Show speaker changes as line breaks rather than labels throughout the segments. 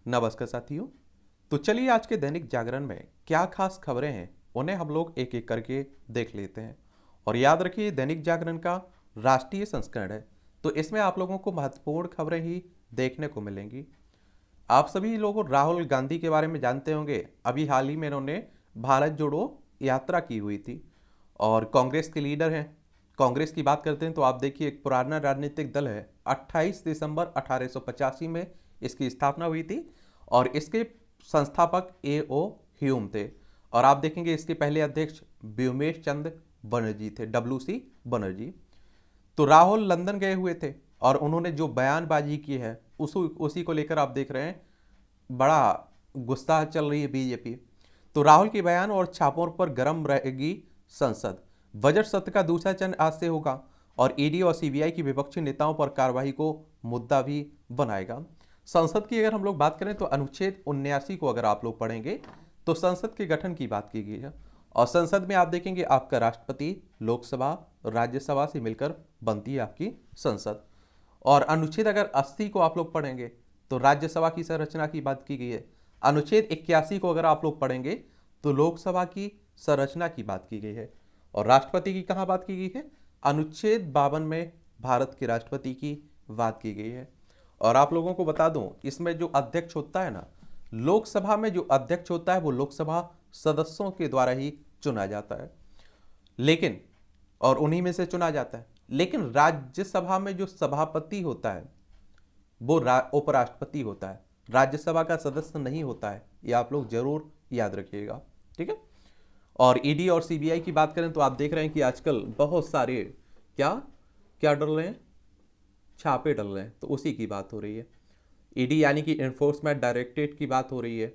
नमस्कार साथियों। तो चलिए आज के दैनिक जागरण में क्या खास खबरें हैं उन्हें हम लोग एक एक करके देख लेते हैं। और याद रखिए दैनिक जागरण का राष्ट्रीय संस्करण है, तो इसमें आप लोगों को महत्वपूर्ण खबरें ही देखने को मिलेंगी। आप सभी लोग राहुल गांधी के बारे में जानते होंगे। अभी हाल ही में इन्होंने भारत जोड़ो यात्रा की हुई थी और कांग्रेस के लीडर हैं। कांग्रेस की बात करते हैं तो आप देखिए एक पुराना राजनीतिक दल है। 28 दिसंबर 1885 में इसकी स्थापना हुई थी और इसके संस्थापक ए.ओ. ह्यूम थे। और आप देखेंगे इसके पहले अध्यक्ष व्योमेश चंद्र बनर्जी थे, डब्ल्यू.सी. बनर्जी। तो राहुल लंदन गए हुए थे और उन्होंने जो बयानबाजी की है उसी को लेकर आप देख रहे हैं बड़ा गुस्सा चल रही है बीजेपी। तो राहुल के बयान और छापों पर गर्म रहेगी संसद। बजट सत्र का दूसरा चरण आज से होगा और ईडी और सीबीआई की विपक्षी नेताओं पर कार्रवाई को मुद्दा भी बनाएगा। संसद की अगर हम लोग बात करें तो अनुच्छेद 79 को अगर आप लोग पढ़ेंगे तो संसद के गठन की बात की गई है। और संसद में आप देखेंगे आपका राष्ट्रपति, लोकसभा, राज्यसभा से मिलकर बनती है आपकी संसद। और अनुच्छेद अगर 80 को आप लोग पढ़ेंगे तो राज्यसभा की संरचना की बात की गई है। अनुच्छेद 81 को अगर आप लोग पढ़ेंगे तो लोकसभा की संरचना की बात की गई है। और राष्ट्रपति की कहाँ बात की गई है? अनुच्छेद 52 में भारत के राष्ट्रपति की बात की गई है। और आप लोगों को बता दूं इसमें जो अध्यक्ष होता है ना, लोकसभा में जो अध्यक्ष होता है वो लोकसभा सदस्यों के द्वारा ही चुना जाता है, लेकिन और उन्हीं में से चुना जाता है। लेकिन राज्यसभा में जो सभापति होता है वो उपराष्ट्रपति होता है, राज्यसभा का सदस्य नहीं होता है। ये आप लोग जरूर याद रखिएगा, ठीक है। और ईडी और सीबीआई की बात करें तो आप देख रहे हैं कि आजकल बहुत सारे क्या क्या डल रहे हैं, छापे डल रहे हैं, तो उसी की बात हो रही है। ईडी यानी कि एनफोर्समेंट डायरेक्टरेट की बात हो रही है,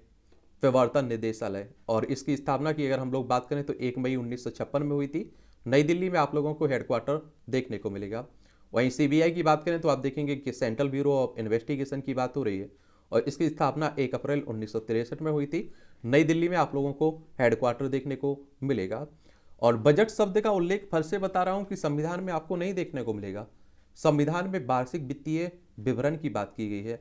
प्रवर्तन निदेशालय। और इसकी स्थापना की अगर हम लोग बात करें तो 1 मई 1956 में हुई थी। नई दिल्ली में आप लोगों को हेडक्वार्टर देखने को मिलेगा। वहीं सीबीआई की बात करें तो आप देखेंगे कि सेंट्रल ब्यूरो ऑफ इन्वेस्टिगेशन की बात हो रही है और इसकी स्थापना 1 अप्रैल 1963 में हुई थी। नई दिल्ली में आप लोगों को हेडक्वार्टर देखने को मिलेगा। और बजट शब्द का उल्लेख फिर से बता रहा हूं कि संविधान में आपको नहीं देखने को मिलेगा। संविधान में वार्षिक वित्तीय विवरण की बात की गई है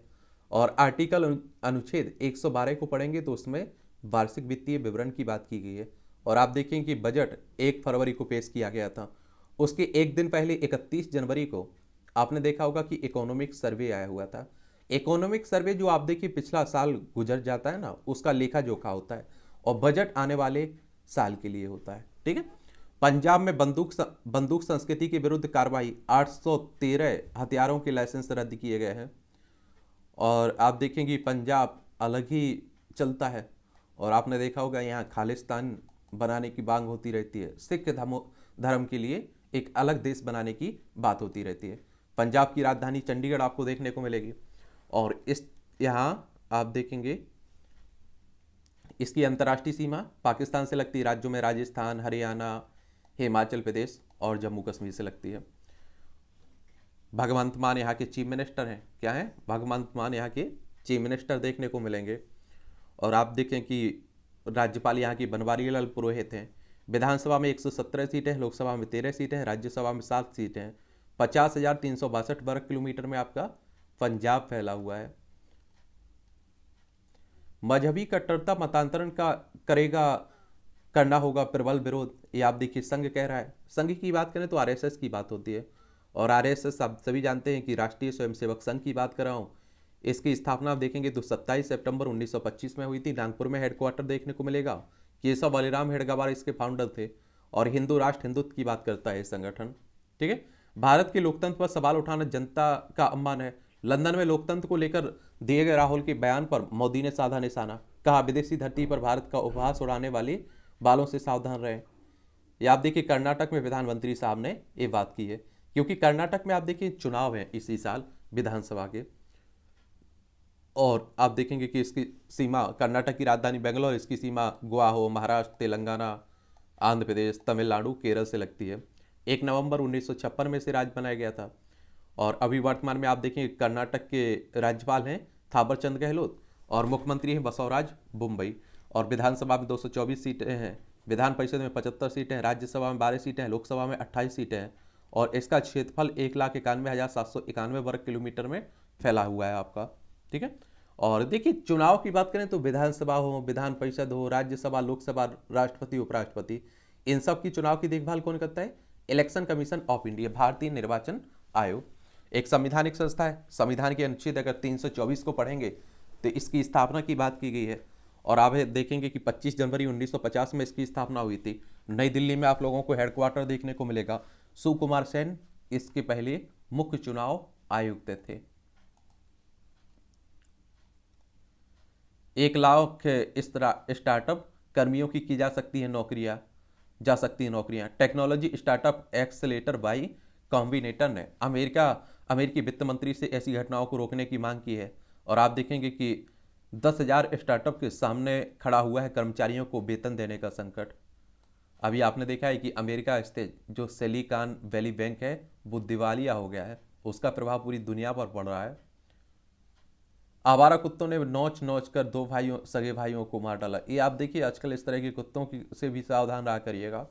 और आर्टिकल अनुच्छेद 112 को पढ़ेंगे तो उसमें वार्षिक वित्तीय विवरण की बात की गई है। और आप देखें कि बजट 1 फरवरी को पेश किया गया था, उसके एक दिन पहले 31 जनवरी को आपने देखा होगा कि इकोनॉमिक सर्वे आया हुआ था। इकोनॉमिक सर्वे जो आप देखिए पिछला साल गुजर जाता है ना, उसका लेखा जोखा होता है और बजट आने वाले साल के लिए होता है, ठीक है। पंजाब में बंदूक संस्कृति के विरुद्ध कार्रवाई, 813 हथियारों के लाइसेंस रद्द किए गए हैं। और आप देखेंगे पंजाब अलग ही चलता है और आपने देखा होगा यहाँ खालिस्तान बनाने की मांग होती रहती है। सिख धर्म के लिए एक अलग देश बनाने की बात होती रहती है। पंजाब की राजधानी चंडीगढ़ आपको देखने को मिलेगी। और इस यहाँ आप देखेंगे इसकी अंतर्राष्ट्रीय सीमा पाकिस्तान से लगती है। राज्यों में राजस्थान, हरियाणा, हिमाचल प्रदेश और जम्मू कश्मीर से लगती है। भगवंत मान यहाँ के चीफ मिनिस्टर हैं। क्या है? भगवंत मान यहाँ के चीफ मिनिस्टर देखने को मिलेंगे। और आप देखें कि राज्यपाल यहाँ की बनवारी लाल पुरोहित हैं। विधानसभा में 117 सीटें हैं, लोकसभा में 13 सीटें हैं, राज्यसभा में 7 सीटें हैं। 50,362 वर्ग किलोमीटर में आपका पंजाब फैला हुआ है। मजहबी कट्टरता मतांतरण का करना होगा प्रबल विरोध, ये आप देखिए संघ कह रहा है। संघ की बात करें तो आरएसएस की बात होती है और आरएसएस आप सभी जानते हैं कि राष्ट्रीय स्वयंसेवक संघ की बात कर रहा हूँ। इसकी स्थापना आप देखेंगे तो 27 सितंबर 1925 में हुई थी। नागपुर में हेडक्वार्टर देखने को मिलेगा। केशव बलिराम हेडगेवार इसके फाउंडर थे और हिंदू राष्ट्र हिंदुत्व की बात करता है संगठन, ठीक है। भारत के लोकतंत्र पर सवाल उठाना जनता का अपमान है। लंदन में लोकतंत्र को लेकर दिए गए राहुल के बयान पर मोदी ने साधा निशाना, कहा विदेशी धरती पर भारत का उपहास उड़ाने वाले बालों से सावधान रहें। ये आप देखिए कर्नाटक में प्रधानमंत्री साहब ने ये बात की है, क्योंकि कर्नाटक में आप देखिए चुनाव है इसी साल विधानसभा के। और आप देखेंगे कि इसकी सीमा कर्नाटक की राजधानी बेंगलोर, इसकी सीमा गोवा हो, महाराष्ट्र, तेलंगाना, आंध्र प्रदेश, तमिलनाडु, केरल से लगती है। 1 नवंबर 1956 में से राज्य बनाया गया था। और अभी वर्तमान में आप देखेंगे कर्नाटक के राज्यपाल हैं थावरचंद गहलोत और मुख्यमंत्री हैं बसवराज बुम्बई। और विधानसभा में 224 सीटें हैं, विधान परिषद में 75 सीटें हैं, राज्यसभा में 12 सीटें हैं, लोकसभा में 28 सीटें हैं। और इसका क्षेत्रफल 1,91,791 वर्ग किलोमीटर में फैला हुआ है आपका, ठीक है। और देखिए चुनाव की बात करें तो विधानसभा हो, विधान परिषद हो, राज्यसभा, लोकसभा, राष्ट्रपति, उपराष्ट्रपति, इन सब की चुनाव की देखभाल कौन करता है? इलेक्शन कमीशन ऑफ इंडिया, भारतीय निर्वाचन आयोग। एक संवैधानिक संस्था है। संविधान के अनुच्छेद अगर 324 को पढ़ेंगे तो इसकी स्थापना की बात की गई है। और आप देखेंगे कि 25 जनवरी 1950 में इसकी स्थापना हुई थी। नई दिल्ली में आप लोगों को हेडक्वार्टर देखने को मिलेगा। सुकुमार सेन इसके पहले मुख्य चुनाव आयुक्त थे। 1 लाख इस तरह स्टार्टअप कर्मियों की जा सकती है नौकरियां। Technology startup accelerator Y Combinator ने अमेरिकी वित्त मंत्री से ऐसी घटनाओं को रोकने की मांग की है। और आप देखेंगे कि 10,000 स्टार्टअप के सामने खड़ा हुआ है कर्मचारियों को वेतन देने का संकट। अभी आपने देखा है कि अमेरिका स्थित जो सिलिकॉन वैली बैंक है वो दिवालिया हो गया है। उसका प्रभाव पूरी दुनिया पर पड़ रहा है। आवारा कुत्तों ने नोच नोच कर 2 सगे भाइयों को मार डाला। ये आप देखिए आजकल इस तरह के कुत्तों की से भी सावधान रहा करिएगा।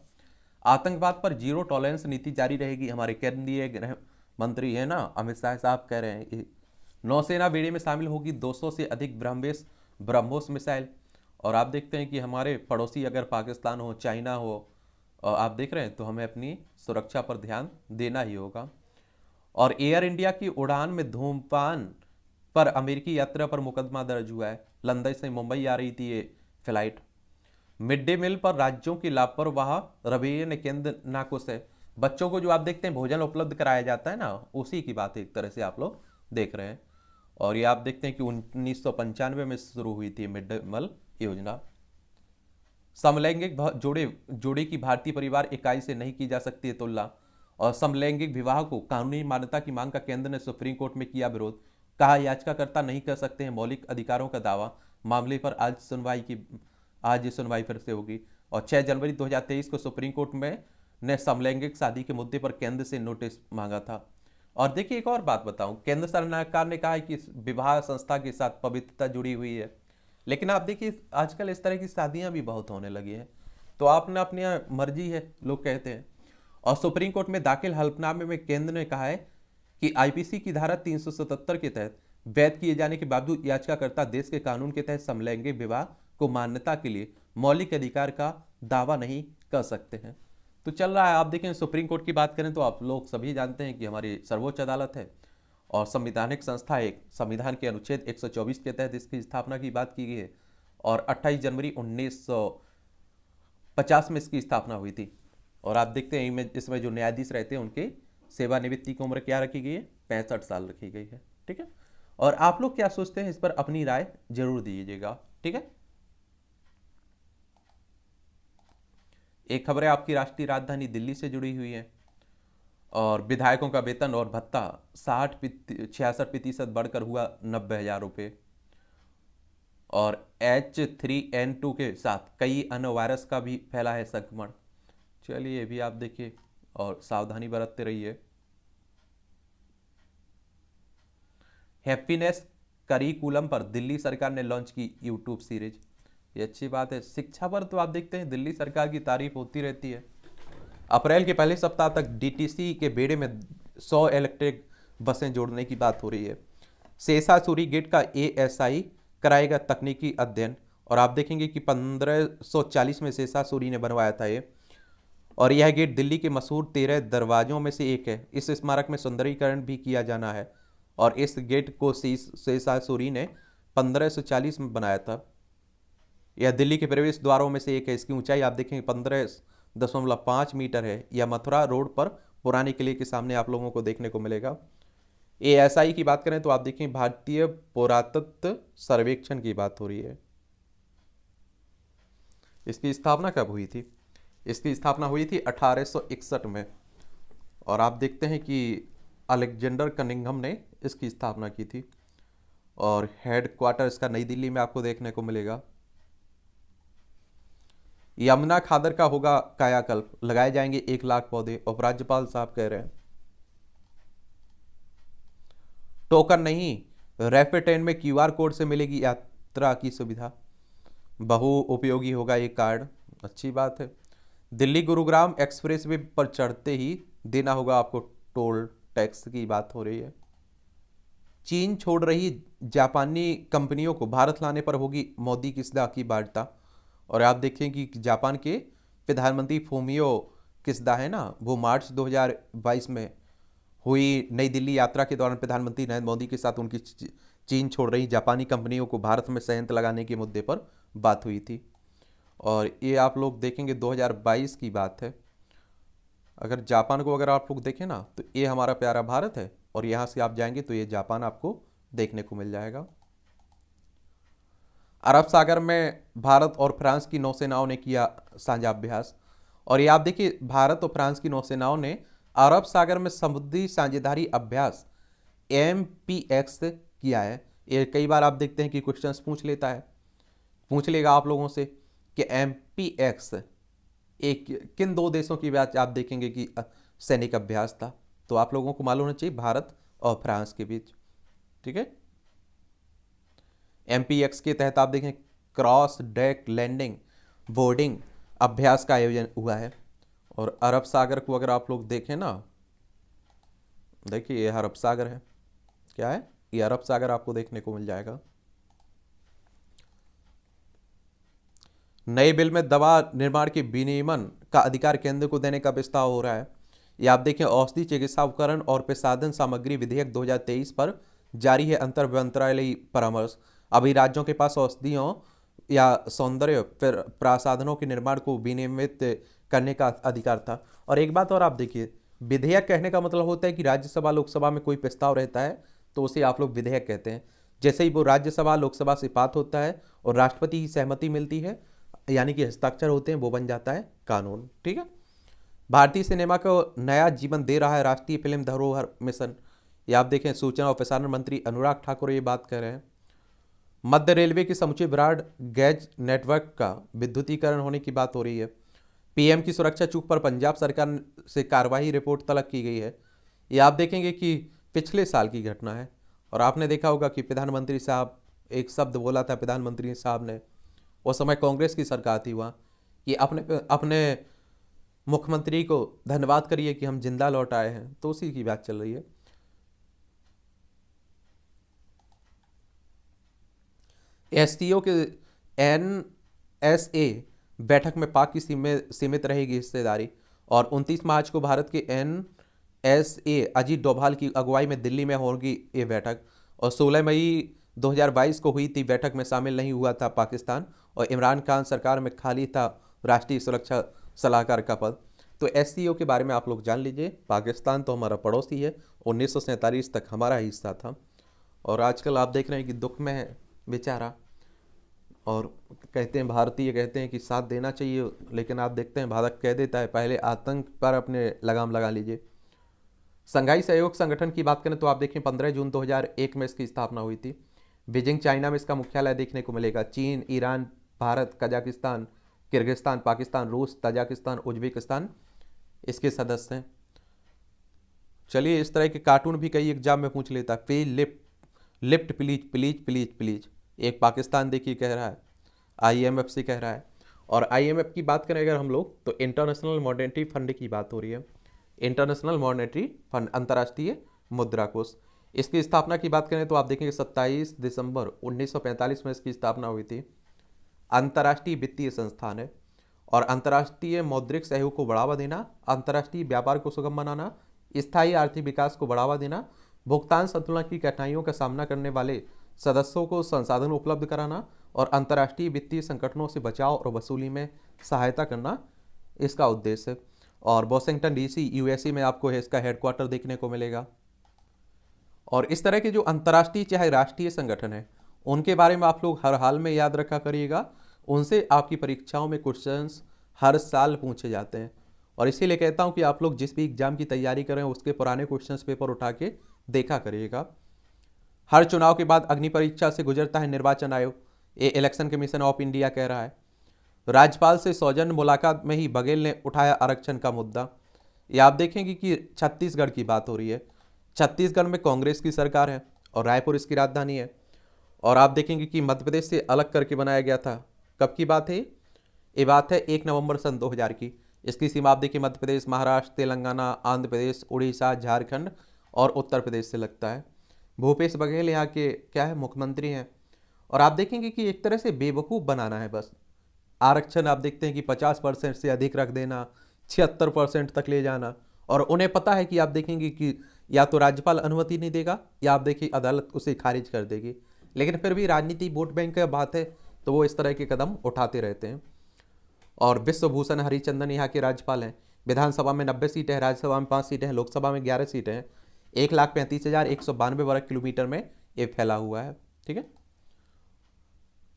आतंकवाद पर जीरो टॉलरेंस नीति जारी रहेगी। हमारे केंद्रीय गृह मंत्री है ना अमित शाह साहब कह रहे हैं। नौसेना बेड़े में शामिल होगी 200 से अधिक ब्रह्मोस मिसाइल। और आप देखते हैं कि हमारे पड़ोसी अगर पाकिस्तान हो, चाइना हो, और आप देख रहे हैं तो हमें अपनी सुरक्षा पर ध्यान देना ही होगा। और एयर इंडिया की उड़ान में धूम्रपान पर अमेरिकी यात्रा पर मुकदमा दर्ज हुआ है। लंदन से मुंबई आ रही थी ये फ्लाइट। मिड डे मील पर राज्यों की लापरवाह रवैये ने केंद्र नाखुश है। बच्चों को जो आप देखते हैं भोजन उपलब्ध कराया जाता है ना, उसी की बात एक तरह से आप लोग देख रहे हैं। और ये आप देखते हैं कि 1995 में शुरू हुई थी मिड डे मील योजना। समलैंगिक जोड़े की भारतीय परिवार इकाई से नहीं की जा सकती है तुलना। और समलैंगिक विवाह को कानूनी मान्यता की मांग का केंद्र ने सुप्रीम कोर्ट में किया विरोध। कहा याचिकाकर्ता नहीं कर सकते हैं मौलिक अधिकारों का दावा। मामले पर आज सुनवाई फिर से होगी। और 6 जनवरी 2023 को सुप्रीम कोर्ट में ने समलैंगिक शादी के मुद्दे पर केंद्र से नोटिस मांगा था। और देखिए एक और बात बताऊं, केंद्र सरकार ने कहा है कि विवाह संस्था के साथ पवित्रता जुड़ी हुई है। लेकिन आप देखिए आजकल इस तरह की शादियां भी बहुत होने लगी हैं। तो आपने अपनी मर्जी है लोग कहते हैं। और सुप्रीम कोर्ट में दाखिल हलफनामे में केंद्र ने कहा है कि आईपीसी की धारा 377 के तहत वैध किए जाने के बावजूद याचिकाकर्ता देश के कानून के तहत समलैंगिक विवाह को मान्यता के लिए मौलिक अधिकार का दावा नहीं कर सकते हैं। तो चल रहा है। आप देखें सुप्रीम कोर्ट की बात करें तो आप लोग सभी जानते हैं कि हमारी सर्वोच्च अदालत है और संवैधानिक संस्था एक संविधान के अनुच्छेद 124 के तहत इसकी स्थापना की बात की गई है। और 28 जनवरी 1950 में इसकी स्थापना हुई थी। और आप देखते हैं इसमें जो न्यायाधीश रहते हैं उनके सेवानिवृत्ति की उम्र क्या रखी गई है? 65 साल रखी गई है। ठीक है। और आप लोग क्या सोचते हैं इस पर अपनी राय जरूर दीजिएगा। ठीक है। एक खबर है आपकी राष्ट्रीय राजधानी दिल्ली से जुड़ी हुई है। और विधायकों का वेतन और भत्ता 66% बढ़कर हुआ 90,000 रुपये। और H3N2 के साथ कई अन्य वायरस का भी फैला है संक्रमण। चलिए ये भी आप देखिए और सावधानी बरतते रहिए। हैप्पीनेस करिकुलम पर दिल्ली सरकार ने लॉन्च की यूट्यूब सीरीज। ये अच्छी बात है। शिक्षा पर तो आप देखते हैं दिल्ली सरकार की तारीफ होती रहती है। अप्रैल के पहले सप्ताह तक डीटीसी के बेड़े में 100 इलेक्ट्रिक बसें जोड़ने की बात हो रही है। शेषासुरी गेट का एएसआई कराएगा तकनीकी अध्ययन। और आप देखेंगे कि 1540 में शेषासुरी ने बनवाया था ये। और यह गेट दिल्ली के मशहूर 13 दरवाजों में से एक है। इस स्मारक में सुंदरीकरण भी किया जाना है। और इस गेट को शेषासुरी ने 1540 में बनाया था। यह दिल्ली के प्रवेश द्वारों में से एक है। इसकी ऊंचाई आप देखेंगे 15.5 मीटर है। यह मथुरा रोड पर पुराने किले के सामने आप लोगों को देखने को मिलेगा। एएसआई की बात करें तो आप देखें भारतीय पुरातत्व सर्वेक्षण की बात हो रही है। इसकी स्थापना कब हुई थी? इसकी स्थापना हुई थी 1861 में। और आप देखते हैं कि अलेक्जेंडर कनिंघम ने इसकी स्थापना की थी। और हेडक्वार्टर इसका नई दिल्ली में आपको देखने को मिलेगा। यमुना खादर का होगा कायाकल्प, लगाए जाएंगे 1 लाख पौधे। उपराज्यपाल साहब कह रहे हैं। टोकन नहीं, रैपिड ट्रेन में क्यूआर कोड से मिलेगी यात्रा की सुविधा। बहु उपयोगी होगा ये कार्ड। अच्छी बात है। दिल्ली गुरुग्राम एक्सप्रेसवे पर चढ़ते ही देना होगा आपको टोल टैक्स की बात हो रही है। चीन छोड़ रही जापानी कंपनियों को भारत लाने पर होगी मोदी किसदा की वार्ता। और आप देखें कि जापान के प्रधानमंत्री फूमियो किसदा है ना, वो मार्च 2022 में हुई नई दिल्ली यात्रा के दौरान प्रधानमंत्री नरेंद्र मोदी के साथ उनकी चीन छोड़ रही जापानी कंपनियों को भारत में संयंत्र लगाने के मुद्दे पर बात हुई थी। और ये आप लोग देखेंगे 2022 की बात है। अगर जापान को अगर आप लोग देखें ना, तो ये हमारा प्यारा भारत है, और यहाँ से आप जाएंगे तो ये जापान आपको देखने को मिल जाएगा। अरब सागर में भारत और फ्रांस की नौसेनाओं ने किया साझा अभ्यास। और ये आप देखिए, भारत और फ्रांस की नौसेनाओं ने अरब सागर में समुद्री साझेदारी अभ्यास MPX किया है। ये कई बार आप देखते हैं कि क्वेश्चंस पूछ लेगा आप लोगों से कि MPX एक किन दो देशों की बात आप देखेंगे कि सैनिक अभ्यास था, तो आप लोगों को मालूम होना चाहिए भारत और फ्रांस के बीच। ठीक है, MPX के तहत आप देखें क्रॉस डेक लैंडिंग बोर्डिंग अभ्यास का आयोजन हुआ है। और अरब सागर को अगर आप लोग देखें ना, देखिए ये अरब सागर है, क्या है ये अरब सागर आपको देखने को मिल जाएगा। नए बिल में दवा निर्माण के विनियमन का अधिकार केंद्र को देने का प्रस्ताव हो रहा है। ये आप देखें औषधि चिकित्सा उपकरण और प्रसाधन सामग्री विधेयक 2023 पर जारी है अंतर मंत्रालयी परामर्श। अभी राज्यों के पास औषधियों या सौंदर्य प्रसाधनों के निर्माण को विनियमित करने का अधिकार था। और एक बात और आप देखिए, विधेयक कहने का मतलब होता है कि राज्यसभा लोकसभा में कोई प्रस्ताव रहता है तो उसे आप लोग विधेयक कहते हैं। जैसे ही वो राज्यसभा लोकसभा से पास होता है और राष्ट्रपति की सहमति मिलती है, यानी कि हस्ताक्षर होते हैं, वो बन जाता है कानून। ठीक है, भारतीय सिनेमा को नया जीवन दे रहा है राष्ट्रीय फिल्म धरोहर मिशन। ये आप देखें सूचना और प्रसारण मंत्री अनुराग ठाकुर ये बात कर रहे हैं। मध्य रेलवे के समूचे ब्रॉड गेज नेटवर्क का विद्युतीकरण होने की बात हो रही है। PM की सुरक्षा चूक पर पंजाब सरकार से कार्रवाई रिपोर्ट तलब की गई है। ये आप देखेंगे कि पिछले साल की घटना है। और आपने देखा होगा कि प्रधानमंत्री साहब एक शब्द बोला था, प्रधानमंत्री साहब ने, उस समय कांग्रेस की सरकार थी वहाँ, कि अपने मुख्यमंत्री को धन्यवाद करिए कि हम जिंदा लौट आए हैं। तो उसी की बात चल रही है। SCO के NSA बैठक में पाक की सीमित रहेगी हिस्सेदारी। और 29 मार्च को भारत के NSA अजीत डोभाल की अगुवाई में दिल्ली में होगी ये बैठक। और 16 मई 2022 को हुई थी बैठक में शामिल नहीं हुआ था पाकिस्तान, और इमरान खान सरकार में खाली था राष्ट्रीय सुरक्षा सलाहकार का पद। तो SCO के बारे में आप लोग जान लीजिए। पाकिस्तान तो हमारा पड़ोसी है, 1947 तक हमारा हिस्सा था। और आजकल आप देख रहे हैं कि दुख में है बेचारा, और कहते हैं भारतीय कहते हैं कि साथ देना चाहिए, लेकिन आप देखते हैं भारत कह देता है पहले आतंक पर अपने लगाम लगा लीजिए। संघाई सहयोग संगठन की बात करें तो आप देखें 15 जून 2001 में इसकी स्थापना हुई थी। बीजिंग चाइना में इसका मुख्यालय देखने को मिलेगा। चीन, Iran, Bharat, Kazakhstan, Kyrgyzstan, Pakistan, रूस, तजाकिस्तान, उज्बेकिस्तान इसके सदस्य हैं। चलिए, इस तरह के कार्टून भी कई एग्जाम में पूछ लेता है। Please lift please please please please, एक पाकिस्तान देखिए कह रहा है, IMF से कह रहा है। और IMF की बात करें अगर हम लोग, तो इंटरनेशनल मॉनेटरी फंड की बात हो रही है। इंटरनेशनल मॉनेटरी फंड, अंतर्राष्ट्रीय मुद्रा कोष, इसकी स्थापना की बात करें तो आप देखेंगे 27 दिसंबर 1945 में इसकी स्थापना हुई थी। अंतर्राष्ट्रीय वित्तीय संस्थान है। और अंतर्राष्ट्रीय मौद्रिक सहयोग को बढ़ावा देना, अंतर्राष्ट्रीय व्यापार को सुगम बनाना, स्थायी आर्थिक विकास को बढ़ावा देना, भुगतान संतुलन की कठिनाइयों का सामना करने वाले सदस्यों को संसाधन उपलब्ध कराना, और अंतर्राष्ट्रीय वित्तीय संकटों से बचाव और वसूली में सहायता करना इसका उद्देश्य है। और वॉशिंगटन DC USA में आपको इसका हेडक्वार्टर देखने को मिलेगा। और इस तरह के जो अंतर्राष्ट्रीय चाहे राष्ट्रीय संगठन है, उनके बारे में आप लोग हर हाल में याद रखा करिएगा। उनसे आपकी परीक्षाओं में क्वेश्चंस हर साल पूछे जाते हैं। और इसीलिए कहता हूं कि आप लोग जिस भी एग्जाम की तैयारी करें उसके पुराने क्वेश्चंस पेपर उठा के देखा करिएगा। हर चुनाव के बाद अग्नि परीक्षा से गुजरता है निर्वाचन आयोग, ये इलेक्शन कमीशन ऑफ इंडिया कह रहा है। राज्यपाल से सौजन्य मुलाकात में ही बघेल ने उठाया आरक्षण का मुद्दा। ये आप देखेंगे कि छत्तीसगढ़ की बात हो रही है। छत्तीसगढ़ में कांग्रेस की सरकार है और रायपुर इसकी राजधानी है। और आप देखेंगे कि मध्य प्रदेश से अलग करके बनाया गया था। कब की बात है ये बात है 1 नवंबर सन 2000 की। इसकी सीमा आप देखिए मध्य प्रदेश, महाराष्ट्र, तेलंगाना, आंध्र प्रदेश, उड़ीसा, झारखंड और उत्तर प्रदेश से लगता है। भूपेश बघेल यहाँ के क्या है, मुख्यमंत्री हैं। और आप देखेंगे कि एक तरह से बेवकूफ़ बनाना है बस। आरक्षण आप देखते हैं कि 50% से अधिक रख देना, 76% तक ले जाना, और उन्हें पता है कि आप देखेंगे कि या तो राज्यपाल अनुमति नहीं देगा या आप देखिए अदालत उसे खारिज कर देगी, लेकिन फिर भी राजनीति वोट बैंक का बात है तो वो इस तरह के कदम उठाते रहते हैं। और विश्वभूषण हरिचंदन यहाँ के राज्यपाल हैं। विधानसभा में 90 सीटें हैं, राज्यसभा में 5 सीटें हैं, लोकसभा में 11 सीटें हैं। 1,35,192 वर्ग किलोमीटर में ये फैला हुआ है। ठीक है।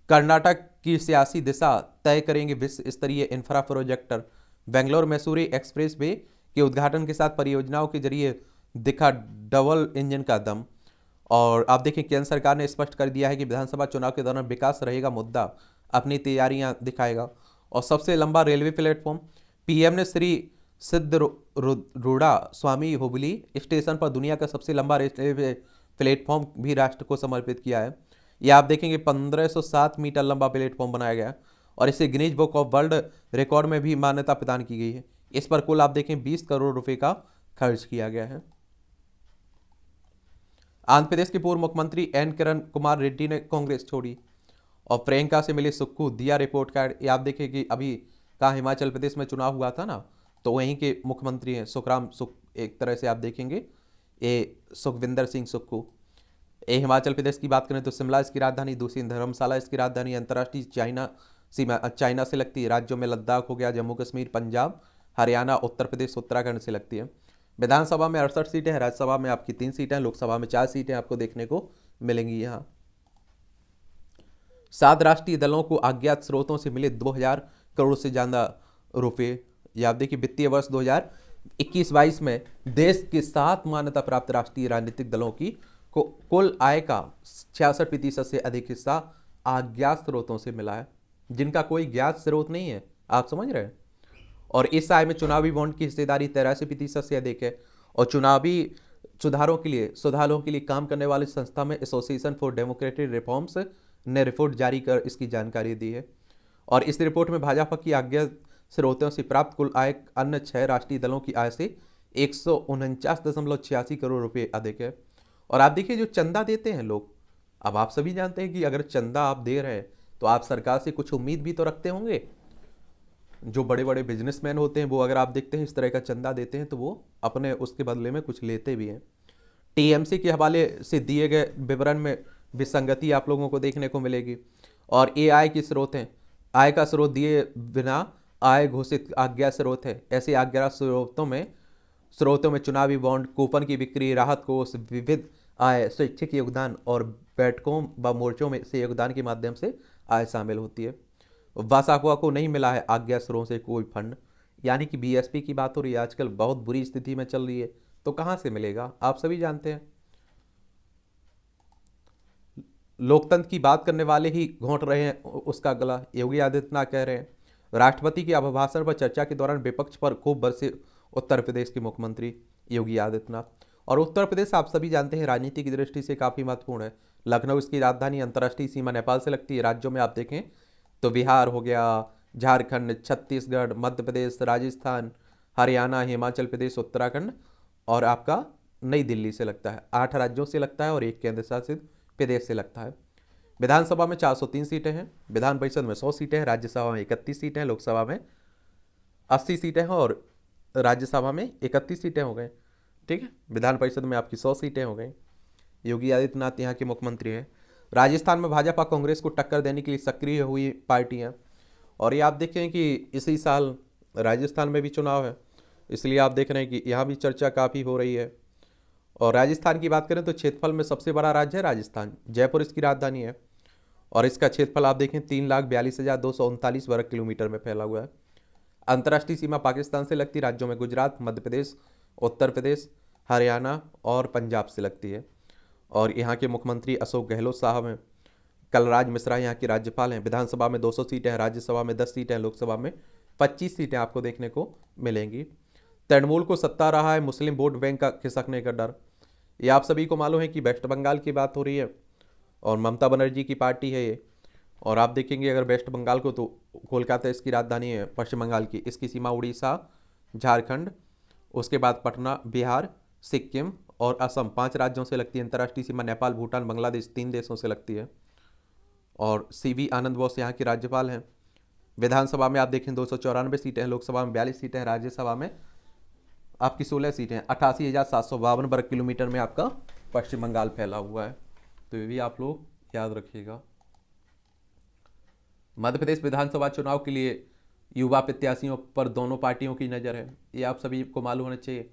कर्नाटक की सियासी दिशा तय करेंगे विश्व स्तरीय infra projector. Bangalore मैसूरी express way के उद्घाटन के साथ परियोजनाओं के जरिए दिखा डबल इंजन का दम। और आप देखिए केंद्र सरकार ने स्पष्ट कर दिया है कि विधानसभा चुनाव के दौरान विकास रहेगा मुद्दा, अपनी तैयारियां दिखाएगा। और सबसे लंबा रेलवे प्लेटफॉर्म, पीएम ने श्री सिद्धरूढ़ा स्वामी हुबली स्टेशन पर दुनिया का सबसे लंबा रेलवे प्लेटफॉर्म भी राष्ट्र को समर्पित किया है। यह आप देखेंगे 1507 मीटर लंबा प्लेटफॉर्म बनाया गया है और इसे Guinness book of world record में भी मान्यता प्रदान की गई है। इस पर कुल आप देखें 20 करोड़ रुपए का खर्च किया गया है। आंध्र प्रदेश के पूर्व मुख्यमंत्री एन किरण कुमार रेड्डी ने कांग्रेस छोड़ी और प्रियंका से मिले सुक्खू, दिया रिपोर्ट कार्ड। ये आप देखें कि अभी कहाँ हिमाचल प्रदेश में चुनाव हुआ था ना, तो वहीं के मुख्यमंत्री हैं सुखराम सुख, एक तरह से आप देखेंगे ये सुखविंदर सिंह सुक्खू। ये हिमाचल प्रदेश की बात करें तो शिमला इसकी राजधानी, दूसरी धर्मशाला इसकी राजधानी, अंतर्राष्ट्रीय चाइना सीमा चाइना से लगती है। राज्यों में लद्दाख हो गया, जम्मू कश्मीर, पंजाब, हरियाणा, उत्तर प्रदेश, उत्तराखंड से लगती है। विधानसभा में 68 सीटें हैं, राज्यसभा में आपकी 3 सीटें हैं, लोकसभा में 4 सीटें आपको देखने को मिलेंगी। यहाँ 7 राष्ट्रीय दलों को अज्ञात स्रोतों से मिले 2000 करोड़ से ज़्यादा रुपए। या आप देखिए वित्तीय वर्ष 2021-22 में देश के 7 मान्यता प्राप्त राष्ट्रीय राजनीतिक दलों की को कुल आय का 66% से अधिक हिस्सा अज्ञात स्रोतों से मिला है, जिनका कोई ज्ञात स्रोत नहीं है। आप समझ रहे हैं। और इस आय में चुनावी बॉन्ड की हिस्सेदारी 83% से अधिक है। और चुनावी सुधारों के लिए काम करने वाली संस्था में एसोसिएशन फॉर डेमोक्रेटिक रिफॉर्म्स ने रिपोर्ट जारी कर इसकी जानकारी दी है। और इस रिपोर्ट में भाजपा की अज्ञात स्रोतों से प्राप्त कुल आय अन्य 6 राष्ट्रीय दलों की आय से 149.86 करोड़ रुपए अधिक है। और आप देखिए जो चंदा देते हैं लोग, अब आप सभी जानते हैं कि अगर चंदा आप दे रहे हैं तो आप सरकार से कुछ उम्मीद भी तो रखते होंगे। जो बड़े बड़े बिजनेसमैन होते हैं वो अगर आप देखते हैं इस तरह का चंदा देते हैं तो वो अपने उसके बदले में कुछ लेते भी हैं। टीएमसी के हवाले से दिए गए विवरण में विसंगति आप लोगों को देखने को मिलेगी। और ये आय के स्रोत हैं, आय का स्रोत दिए बिना आय घोषित अज्ञात स्रोत है। ऐसे अज्ञात स्रोतों में चुनावी बॉन्ड, कूपन की बिक्री, राहत कोष, विविध आय, स्वैच्छिक योगदान और बैठकों व मोर्चों में से योगदान के माध्यम से आय शामिल होती है। वासाकुआ को नहीं मिला है अज्ञात स्रोतों से कोई फंड, यानी कि बीएसपी की बात हो रही है, आजकल बहुत बुरी स्थिति में चल रही है, तो कहां से मिलेगा आप सभी जानते हैं। लोकतंत्र की बात करने वाले ही घोंट रहे हैं उसका गला, योगी आदित्यनाथ कह रहे हैं। राष्ट्रपति के अभिभाषण पर चर्चा के दौरान विपक्ष पर खूब बरसे उत्तर प्रदेश के मुख्यमंत्री योगी आदित्यनाथ। और उत्तर प्रदेश आप सभी जानते हैं राजनीति की दृष्टि से काफी महत्वपूर्ण है। लखनऊ इसकी राजधानी, अंतर्राष्ट्रीय सीमा नेपाल से लगती है। राज्यों में आप देखें तो बिहार हो गया, झारखंड, छत्तीसगढ़, मध्य प्रदेश, राजस्थान, हरियाणा, हिमाचल प्रदेश, उत्तराखंड और आपका नई दिल्ली से लगता है। 8 राज्यों से लगता है और 1 केंद्र शासित प्रदेश से लगता है। विधानसभा में 403 सीटें हैं, विधान परिषद में 100 सीटें हैं, राज्यसभा में 31 सीटें हैं, लोकसभा में 80 सीटें हैं और राज्यसभा में 31 सीटें हो गए। ठीक है, विधान परिषद में आपकी 100 सीटें हो गई। योगी आदित्यनाथ यहाँ के मुख्यमंत्री हैं। राजस्थान में भाजपा कांग्रेस को टक्कर देने के लिए सक्रिय हुई पार्टियां। और ये आप देखें कि इसी साल राजस्थान में भी चुनाव है, इसलिए आप देख रहे हैं कि यहाँ भी चर्चा काफ़ी हो रही है। और राजस्थान की बात करें तो क्षेत्रफल में सबसे बड़ा राज्य है राजस्थान, जयपुर इसकी राजधानी है। और इसका क्षेत्रफल आप देखें 3,42,239 वर्ग किलोमीटर में फैला हुआ है। अंतर्राष्ट्रीय सीमा पाकिस्तान से लगती राज्यों में गुजरात, मध्य प्रदेश, उत्तर प्रदेश, हरियाणा और पंजाब से लगती है। और यहाँ के मुख्यमंत्री अशोक गहलोत साहब हैं। कलराज मिश्रा यहाँ के राज्यपाल हैं। विधानसभा में 200 सीटें हैं, राज्यसभा में 10 सीटें हैं, लोकसभा में 25 सीटें आपको देखने को मिलेंगी। तृणमूल को सत्ता रहा है मुस्लिम वोट बैंक का खिसकने का डर। ये आप सभी को मालूम है कि वेस्ट बंगाल की बात हो रही है और ममता बनर्जी की पार्टी है ये। और आप देखेंगे अगर वेस्ट बंगाल को, तो कोलकाता इसकी राजधानी है, पश्चिम बंगाल की, इसकी सीमा उड़ीसा, झारखंड, उसके बाद पटना, बिहार, सिक्किम और असम 5 राज्यों से लगती है। अंतर्राष्ट्रीय सीमा नेपाल, भूटान, बांग्लादेश 3 देशों से लगती है। और सीवी आनंद बोस यहाँ के राज्यपाल हैं। विधानसभा में आप देखें 294 सीटें हैं, लोकसभा में 42 सीटें हैं, राज्यसभा में आपकी 16 सीटें हैं। 88,752 वर्ग किलोमीटर में आपका पश्चिम बंगाल फैला हुआ है, तो ये भी आप लोग याद रखिएगा। मध्य प्रदेश विधानसभा चुनाव के लिए युवा प्रत्याशियों पर दोनों पार्टियों की नज़र है, ये आप सभी को मालूम होना चाहिए।